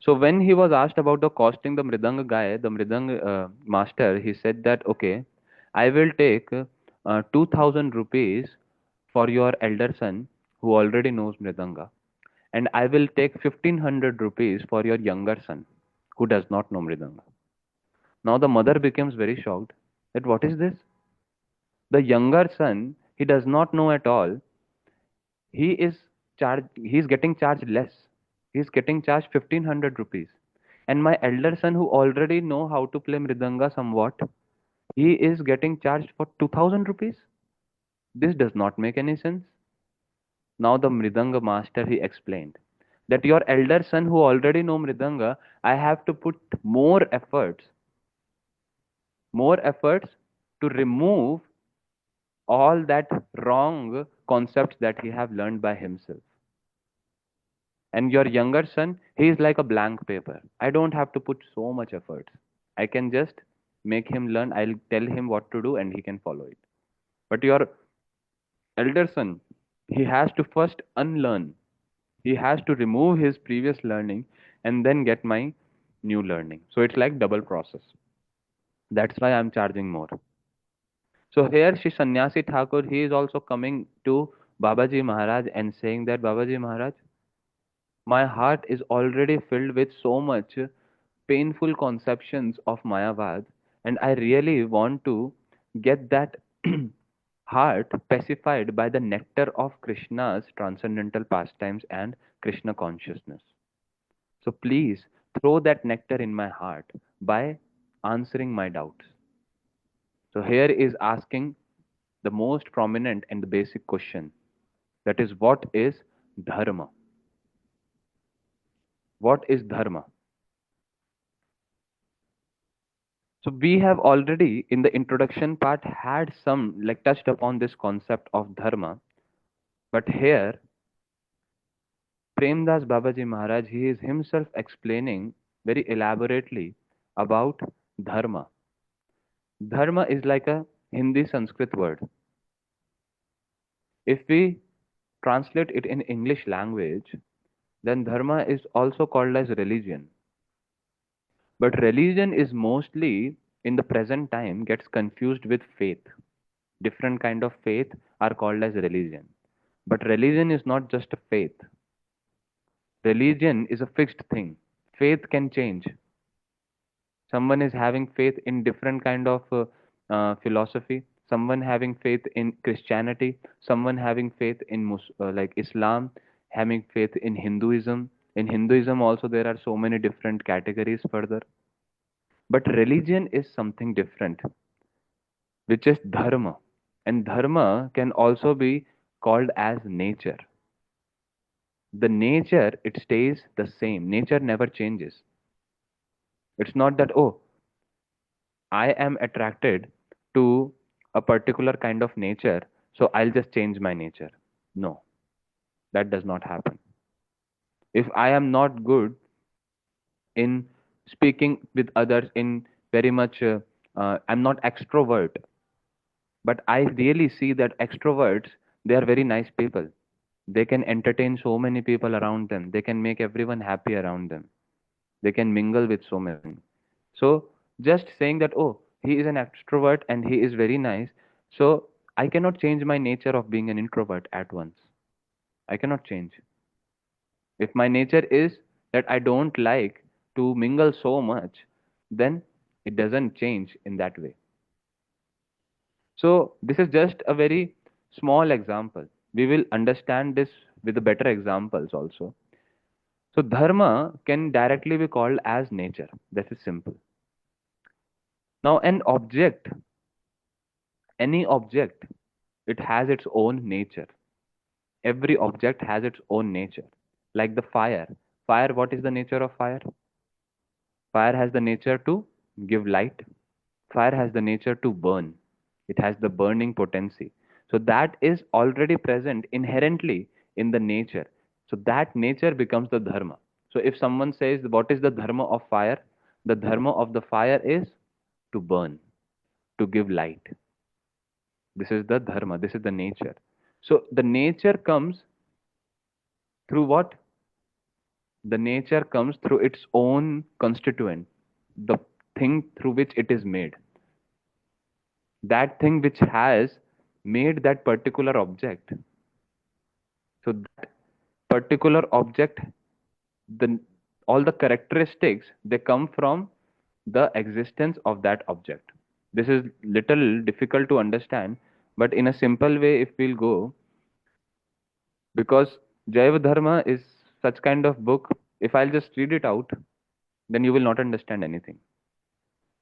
So when he was asked about the costing, the mridanga guy, the mridanga master, he said that okay, I will take 2,000 rupees for your elder son who already knows mridanga, and I will take 1,500 rupees for your younger son who does not know mridanga. Now the mother becomes very shocked that what is this? The younger son, he does not know at all. He is he is getting charged less. He is getting charged 1,500 rupees. And my elder son who already know how to play mridanga somewhat, he is getting charged for 2,000 rupees. This does not make any sense. Now the mridanga master he explained that your elder son who already know mridanga, I have to put more efforts to remove all that wrong concepts that he have learned by himself. And your younger son, he is like a blank paper. I don't have to put so much effort. I can just make him learn. I'll tell him what to do and he can follow it. But your elder son, he has to first unlearn. He has to remove his previous learning and then get my new learning. So it's like double process. That's why I'm charging more. So here Shri Sannyasi Thakur, he is also coming to Babaji Maharaj and saying that Babaji Maharaj, my heart is already filled with so much painful conceptions of Mayavad, and I really want to get that heart pacified by the nectar of Krishna's transcendental pastimes and Krishna consciousness. So please throw that nectar in my heart by answering my doubts. So here is asking the most prominent and the basic question, that is, what is Dharma? What is Dharma? So we have already in the introduction part had some like touched upon this concept of dharma, but here Premdas Babaji Maharaj he is himself explaining very elaborately about dharma. Dharma is like a Hindi Sanskrit word. If we translate it in English language, then dharma is also called as religion. But religion is mostly in the present time gets confused with faith. Different kind of faith are called as religion. But religion is not just a faith. Religion is a fixed thing. Faith can change. Someone is having faith in different kind of philosophy. Someone having faith in Christianity. Someone having faith in like Islam. Having faith in Hinduism. In Hinduism also there are so many different categories further. But religion is something different, which is dharma. And dharma can also be called as nature. The nature, it stays the same. Nature never changes. It's not that, oh, I am attracted to a particular kind of nature, so I'll just change my nature. No, that does not happen. If I am not good in speaking with others, in very much, I'm not extrovert, but I really see that extroverts, they are very nice people. They can entertain so many people around them. They can make everyone happy around them. They can mingle with so many. So just saying that, oh, he is an extrovert and he is very nice, so I cannot change my nature of being an introvert at once. I cannot change. If my nature is that I don't like to mingle so much, then it doesn't change in that way. So this is just a very small example. We will understand this with the better examples also. So dharma can directly be called as nature. This is simple. Now an object, any object, it has its own nature. Every object has its own nature. Like the fire. Fire, what is the nature of fire? Fire has the nature to give light. Fire has the nature to burn. It has the burning potency. So that is already present inherently in the nature. So that nature becomes the dharma. So if someone says, what is the dharma of fire? The dharma of the fire is to burn, to give light. This is the dharma, this is the nature. So the nature comes through what? The nature comes through its own constituent, the thing through which it is made. That thing which has made that particular object. So that particular object, the all the characteristics, they come from the existence of that object. This is little difficult to understand, but in a simple way, if we'll go, because Jaiva Dharma is such kind of book, if I'll just read it out, then you will not understand anything.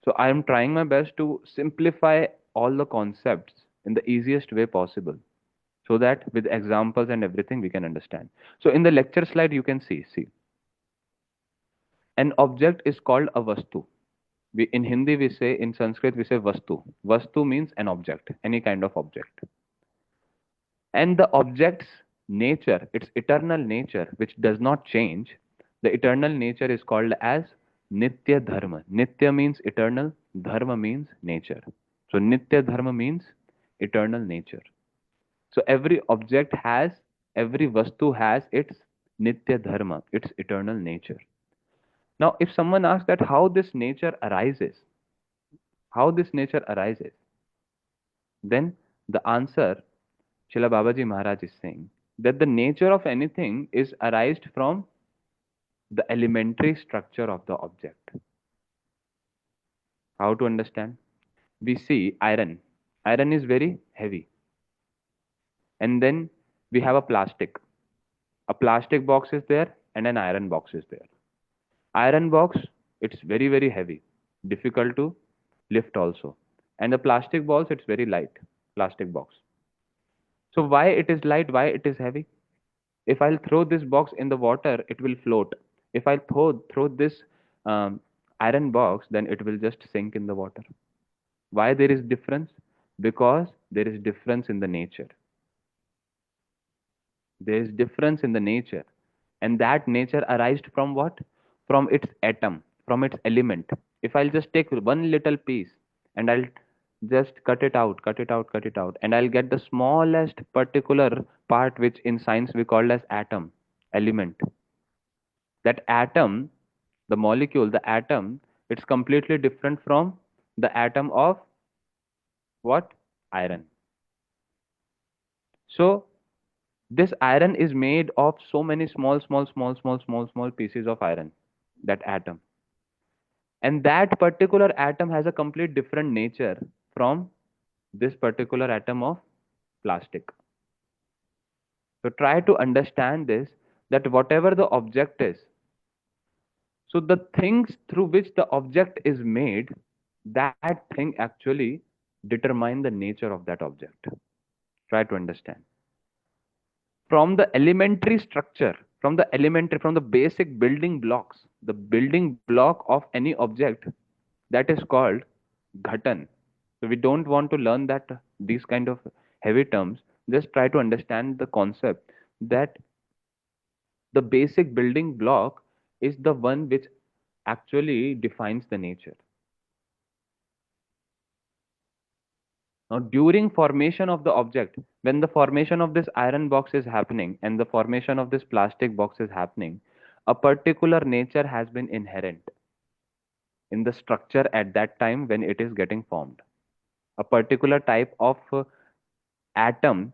So I am trying my best to simplify all the concepts in the easiest way possible so that with examples and everything we can understand. So in the lecture slide you can see an object is called a vastu. In Hindi we say, in Sanskrit we say vastu. Vastu means an object, any kind of object. And the object's nature, its eternal nature, which does not change, the eternal nature is called as Nitya Dharma. Nitya means eternal, Dharma means nature. So Nitya Dharma means eternal nature. So every object has, every Vastu has its Nitya Dharma, its eternal nature. Now, if someone asks that how this nature arises, then the answer, Srila Babaji Maharaj is saying that the nature of anything is arised from the elementary structure of the object. How to understand? We see iron. Iron is very heavy. And then we have a plastic. A plastic box is there and an iron box is there. Iron box, it's very, very heavy, difficult to lift also. And the plastic balls, it's very light, plastic box. So why it is light, why it is heavy? If I'll throw this box in the water, it will float. If I throw this iron box, then it will just sink in the water. Why there is difference? Because there is difference in the nature. There is difference in the nature. And that nature arises from what? From its atom, from its element. If I'll just take one little piece and I'll just cut it out, cut it out, cut it out, and I'll get the smallest particular part, which in science we call as atom, element. That atom, the molecule, the atom, it's completely different from the atom of what? Iron. So this iron is made of so many small pieces of iron, that atom. And that particular atom has a complete different nature from this particular atom of plastic. So try to understand this, that whatever the object is, so the things through which the object is made, that thing actually determine the nature of that object. Try to understand. From the elementary structure, from the basic building blocks, the building block of any object, that is called ghatan. So we don't want to learn that these kind of heavy terms. Just try to understand the concept that the basic building block is the one which actually defines the nature. Now, during formation of the object, when the formation of this iron box is happening and the formation of this plastic box is happening, a particular nature has been inherent in the structure at that time when it is getting formed. A particular type of atom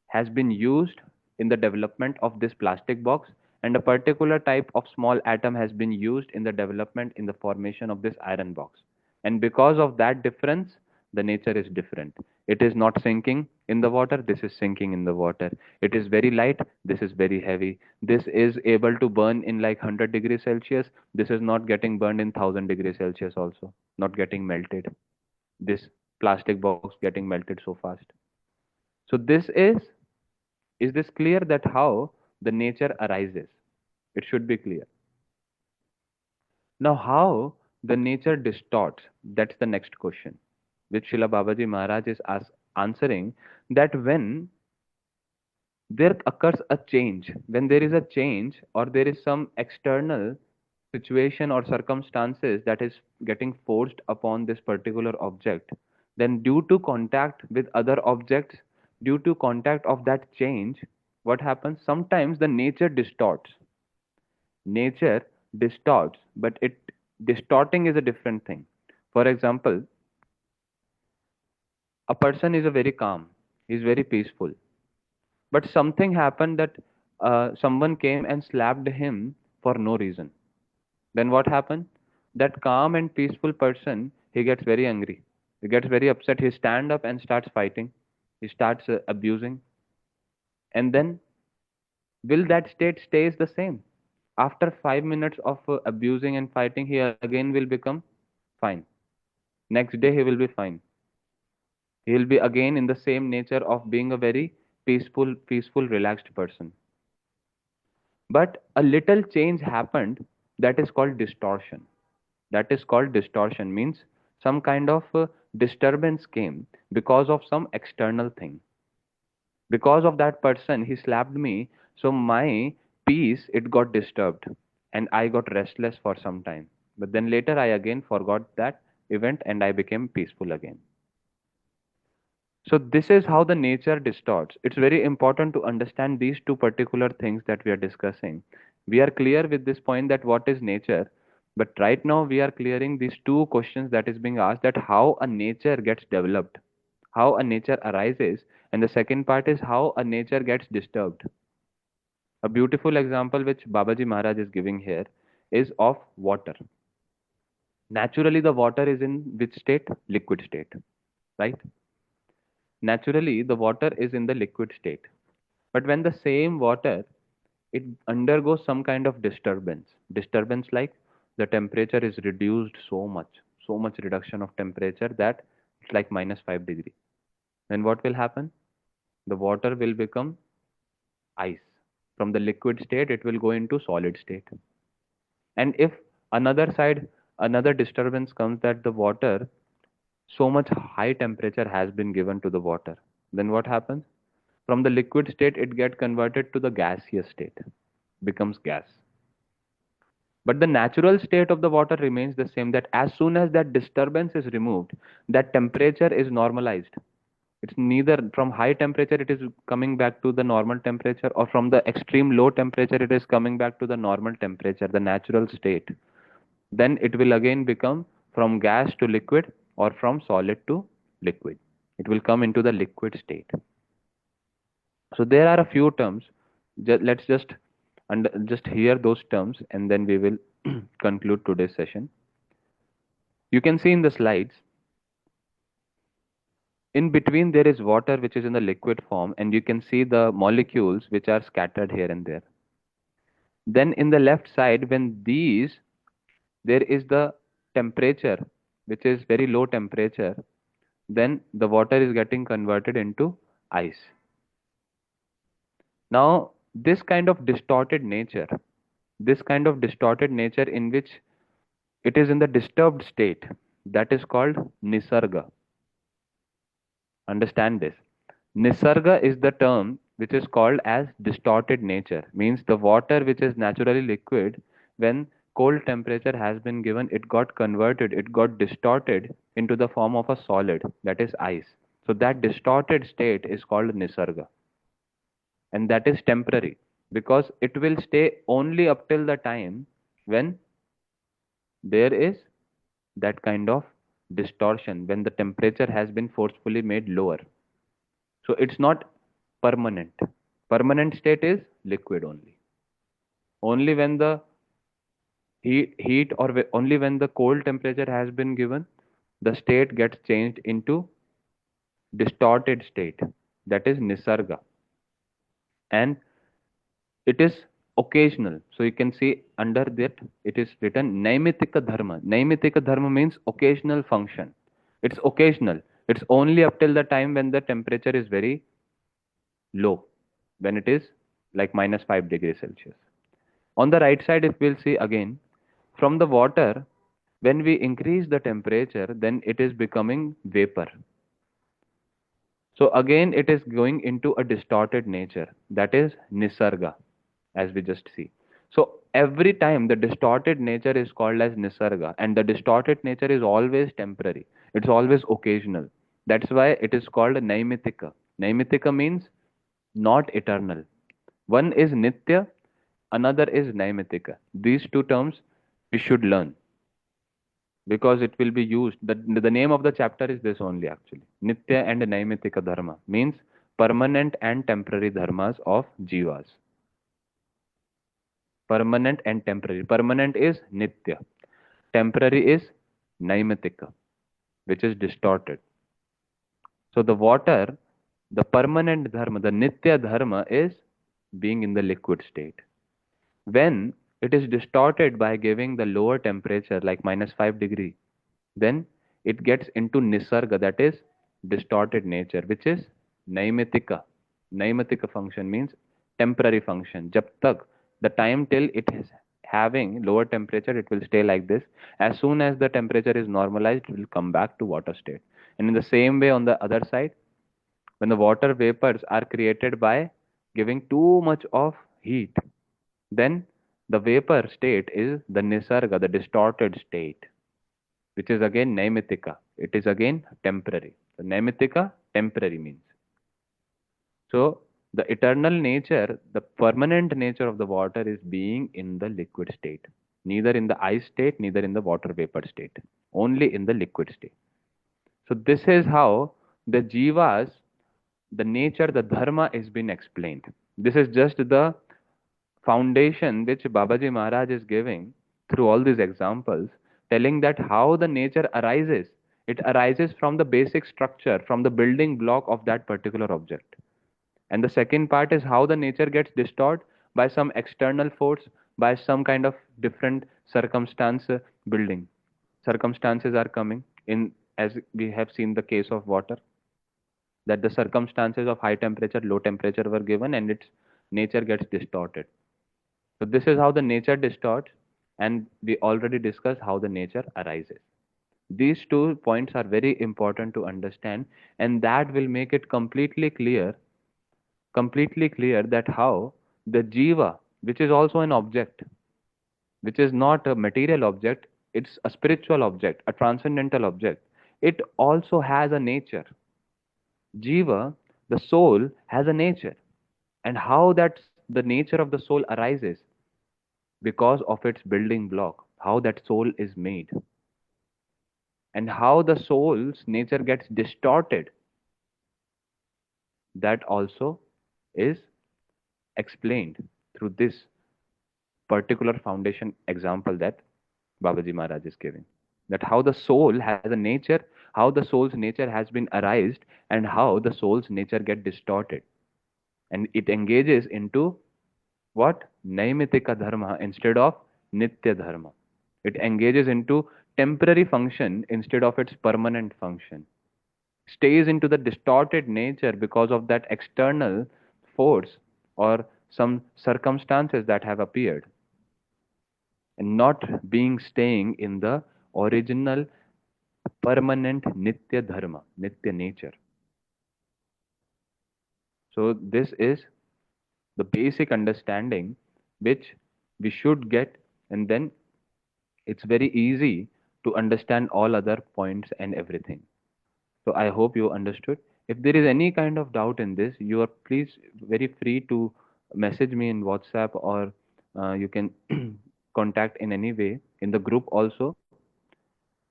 has been used in the development of this plastic box, and a particular type of small atom has been used in the development in the formation of this iron box. And because of that difference, the nature is different. It is not sinking in the water, this is sinking in the water. It is very light, this is very heavy. This is able to burn in like 100 degrees Celsius, this is not getting burned in 1000 degrees Celsius also, not getting melted. This plastic box getting melted so fast. So is this clear that how the nature arises? It should be clear. Now how the nature distorts, that's the next question, which Srila Babaji Maharaj is answering, that when there occurs a change, when there is a change or there is some external situation or circumstances that is getting forced upon this particular object, then due to contact with other objects, due to contact of that change, what happens? Sometimes the nature distorts. Nature distorts, but it distorting is a different thing. For example, a person is a very calm, he is very peaceful, but something happened that someone came and slapped him for no reason. Then what happened? That calm and peaceful person, he gets very angry. He gets very upset. He stands up and starts fighting. He starts abusing. And then, will that state stays the same? After 5 minutes of abusing and fighting, he again will become fine. Next day, he will be fine. He will be again in the same nature of being a very peaceful, relaxed person. But a little change happened, that is called distortion. That is called distortion, means some kind of disturbance came because of some external thing. Because of that person, he slapped me, so my peace, it got disturbed and I got restless for some time. But then later I again forgot that event and I became peaceful again. So this is how the nature distorts. It's very important to understand these two particular things that we are discussing. We are clear with this point that what is nature, but right now we are clearing these two questions that is being asked, that how a nature gets developed, how a nature arises, and the second part is how a nature gets disturbed. A beautiful example which Babaji Maharaj is giving here is of water. Naturally, the water is in which state? Liquid state, right? Naturally, the water is in the liquid state. But when the same water, it undergoes some kind of disturbance like the temperature is reduced so much reduction of temperature that it's like -5 degree. Then what will happen? The water will become ice. From the liquid state, it will go into solid state. And if another side, another disturbance comes, that the water, so much high temperature has been given to the water, then what happens? From the liquid state, it get converted to the gaseous state, becomes gas. But the natural state of the water remains the same, that as soon as that disturbance is removed, that temperature is normalized. It's neither from high temperature it is coming back to the normal temperature, or from the extreme low temperature it is coming back to the normal temperature, the natural state. Then it will again become from gas to liquid, or from solid to liquid. It will come into the liquid state. So there are a few terms. Let's just hear those terms, and then we will conclude today's session. You can see in the slides, in between there is water which is in the liquid form, and you can see the molecules which are scattered here and there. Then in the left side, when there is the temperature which is very low temperature, then the water is getting converted into ice. Now, this kind of distorted nature in which it is in the disturbed state, that is called nisarga. Understand this. Nisarga is the term which is called as distorted nature. Means the water which is naturally liquid, when cold temperature has been given, it got converted, it got distorted into the form of a solid, that is ice. So that distorted state is called nisarga. And that is temporary, because it will stay only up till the time when there is that kind of distortion, when the temperature has been forcefully made lower. So it's not permanent. Permanent state is liquid only. Only when the heat or only when the cold temperature has been given, the state gets changed into distorted state, that is nisarga. And it is occasional. So you can see under that it is written Naimittika Dharma. Naimittika Dharma means occasional function. It's occasional. It's only up till the time when the temperature is very low, when it is like -5 degrees Celsius. On the right side, if we'll see again, from the water, when we increase the temperature, then it is becoming vapor. So again, it is going into a distorted nature, that is nisarga, as we just see. So every time the distorted nature is called as nisarga, and the distorted nature is always temporary. It's always occasional. That's why it is called Naimittika. Naimittika means not eternal. One is Nitya, another is Naimittika. These two terms we should learn, because it will be used. The name of the chapter is this only actually. Nitya and Naimittika Dharma means permanent and temporary dharmas of jivas. Permanent and temporary. Permanent is Nitya. Temporary is Naimittika, which is distorted. So the water, the permanent dharma, the Nitya dharma is being in the liquid state. When it is distorted by giving the lower temperature like -5 degree, then it gets into nisarga, that is distorted nature, which is Naimittika. Naimittika function means temporary function. Jab tak, the time till it is having lower temperature, it will stay like this. As soon as the temperature is normalized, it will come back to water state. And in the same way, on the other side, when the water vapors are created by giving too much of heat, then the vapor state is the nisarga, the distorted state, which is again Naimittika. It is again temporary. So Naimittika, temporary means. So the eternal nature, the permanent nature of the water is being in the liquid state. Neither in the ice state, neither in the water vapor state. Only in the liquid state. So this is how the jivas, the nature, the dharma is being explained. This is just the foundation which Babaji Maharaj is giving through all these examples, telling that how the nature arises. It arises from the basic structure, from the building block of that particular object. And the second part is how the nature gets distorted by some external force, by some kind of different circumstance building. Circumstances are coming in, as we have seen the case of water, that the circumstances of high temperature, low temperature were given, and its nature gets distorted. So this is how the nature distorts, and we already discussed how the nature arises. These 2 points are very important to understand, and that will make it completely clear that how the jiva, which is also an object, which is not a material object, it's a spiritual object, a transcendental object. It also has a nature. Jiva, the soul, has a nature. And how that the nature of the soul arises because of its building block, how that soul is made, and how the soul's nature gets distorted, that also is explained through this particular foundation example that Babaji Maharaj is giving. That how the soul has a nature, how the soul's nature has been arised, and how the soul's nature get distorted. And it engages into what? Naimittika dharma instead of Nitya dharma. It engages into temporary function instead of its permanent function. Stays into the distorted nature because of that external force or some circumstances that have appeared, and not being staying in the original permanent Nitya dharma, Nitya nature. So this is the basic understanding which we should get, and then it's very easy to understand all other points and everything. So I hope you understood. If there is any kind of doubt in this, you are please very free to message me in WhatsApp, or you can contact in any way in the group also.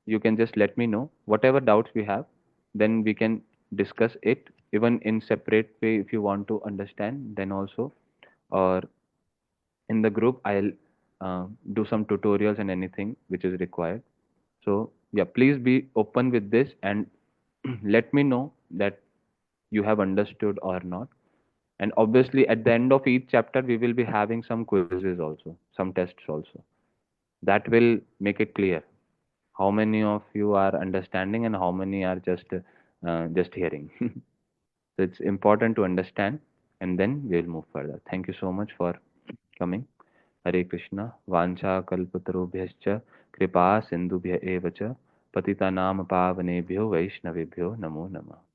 You can just let me know whatever doubts we have, then we can discuss it even in separate way if you want to understand, then also, or in the group I'll do some tutorials and anything which is required. So yeah, please be open with this and let me know that you have understood or not. And obviously, at the end of each chapter, we will be having some quizzes also, some tests also. That will make it clear how many of you are understanding and how many are just hearing. So it's important to understand, and then we'll move further. Thank you so much for coming. हरे कृष्णा वाञ्छा कल्पतरुभ्यश्च कृपा सिन्धुभ्य एव च पतितानां पावनेभ्यो वैष्णवेभ्यो नमो नमः.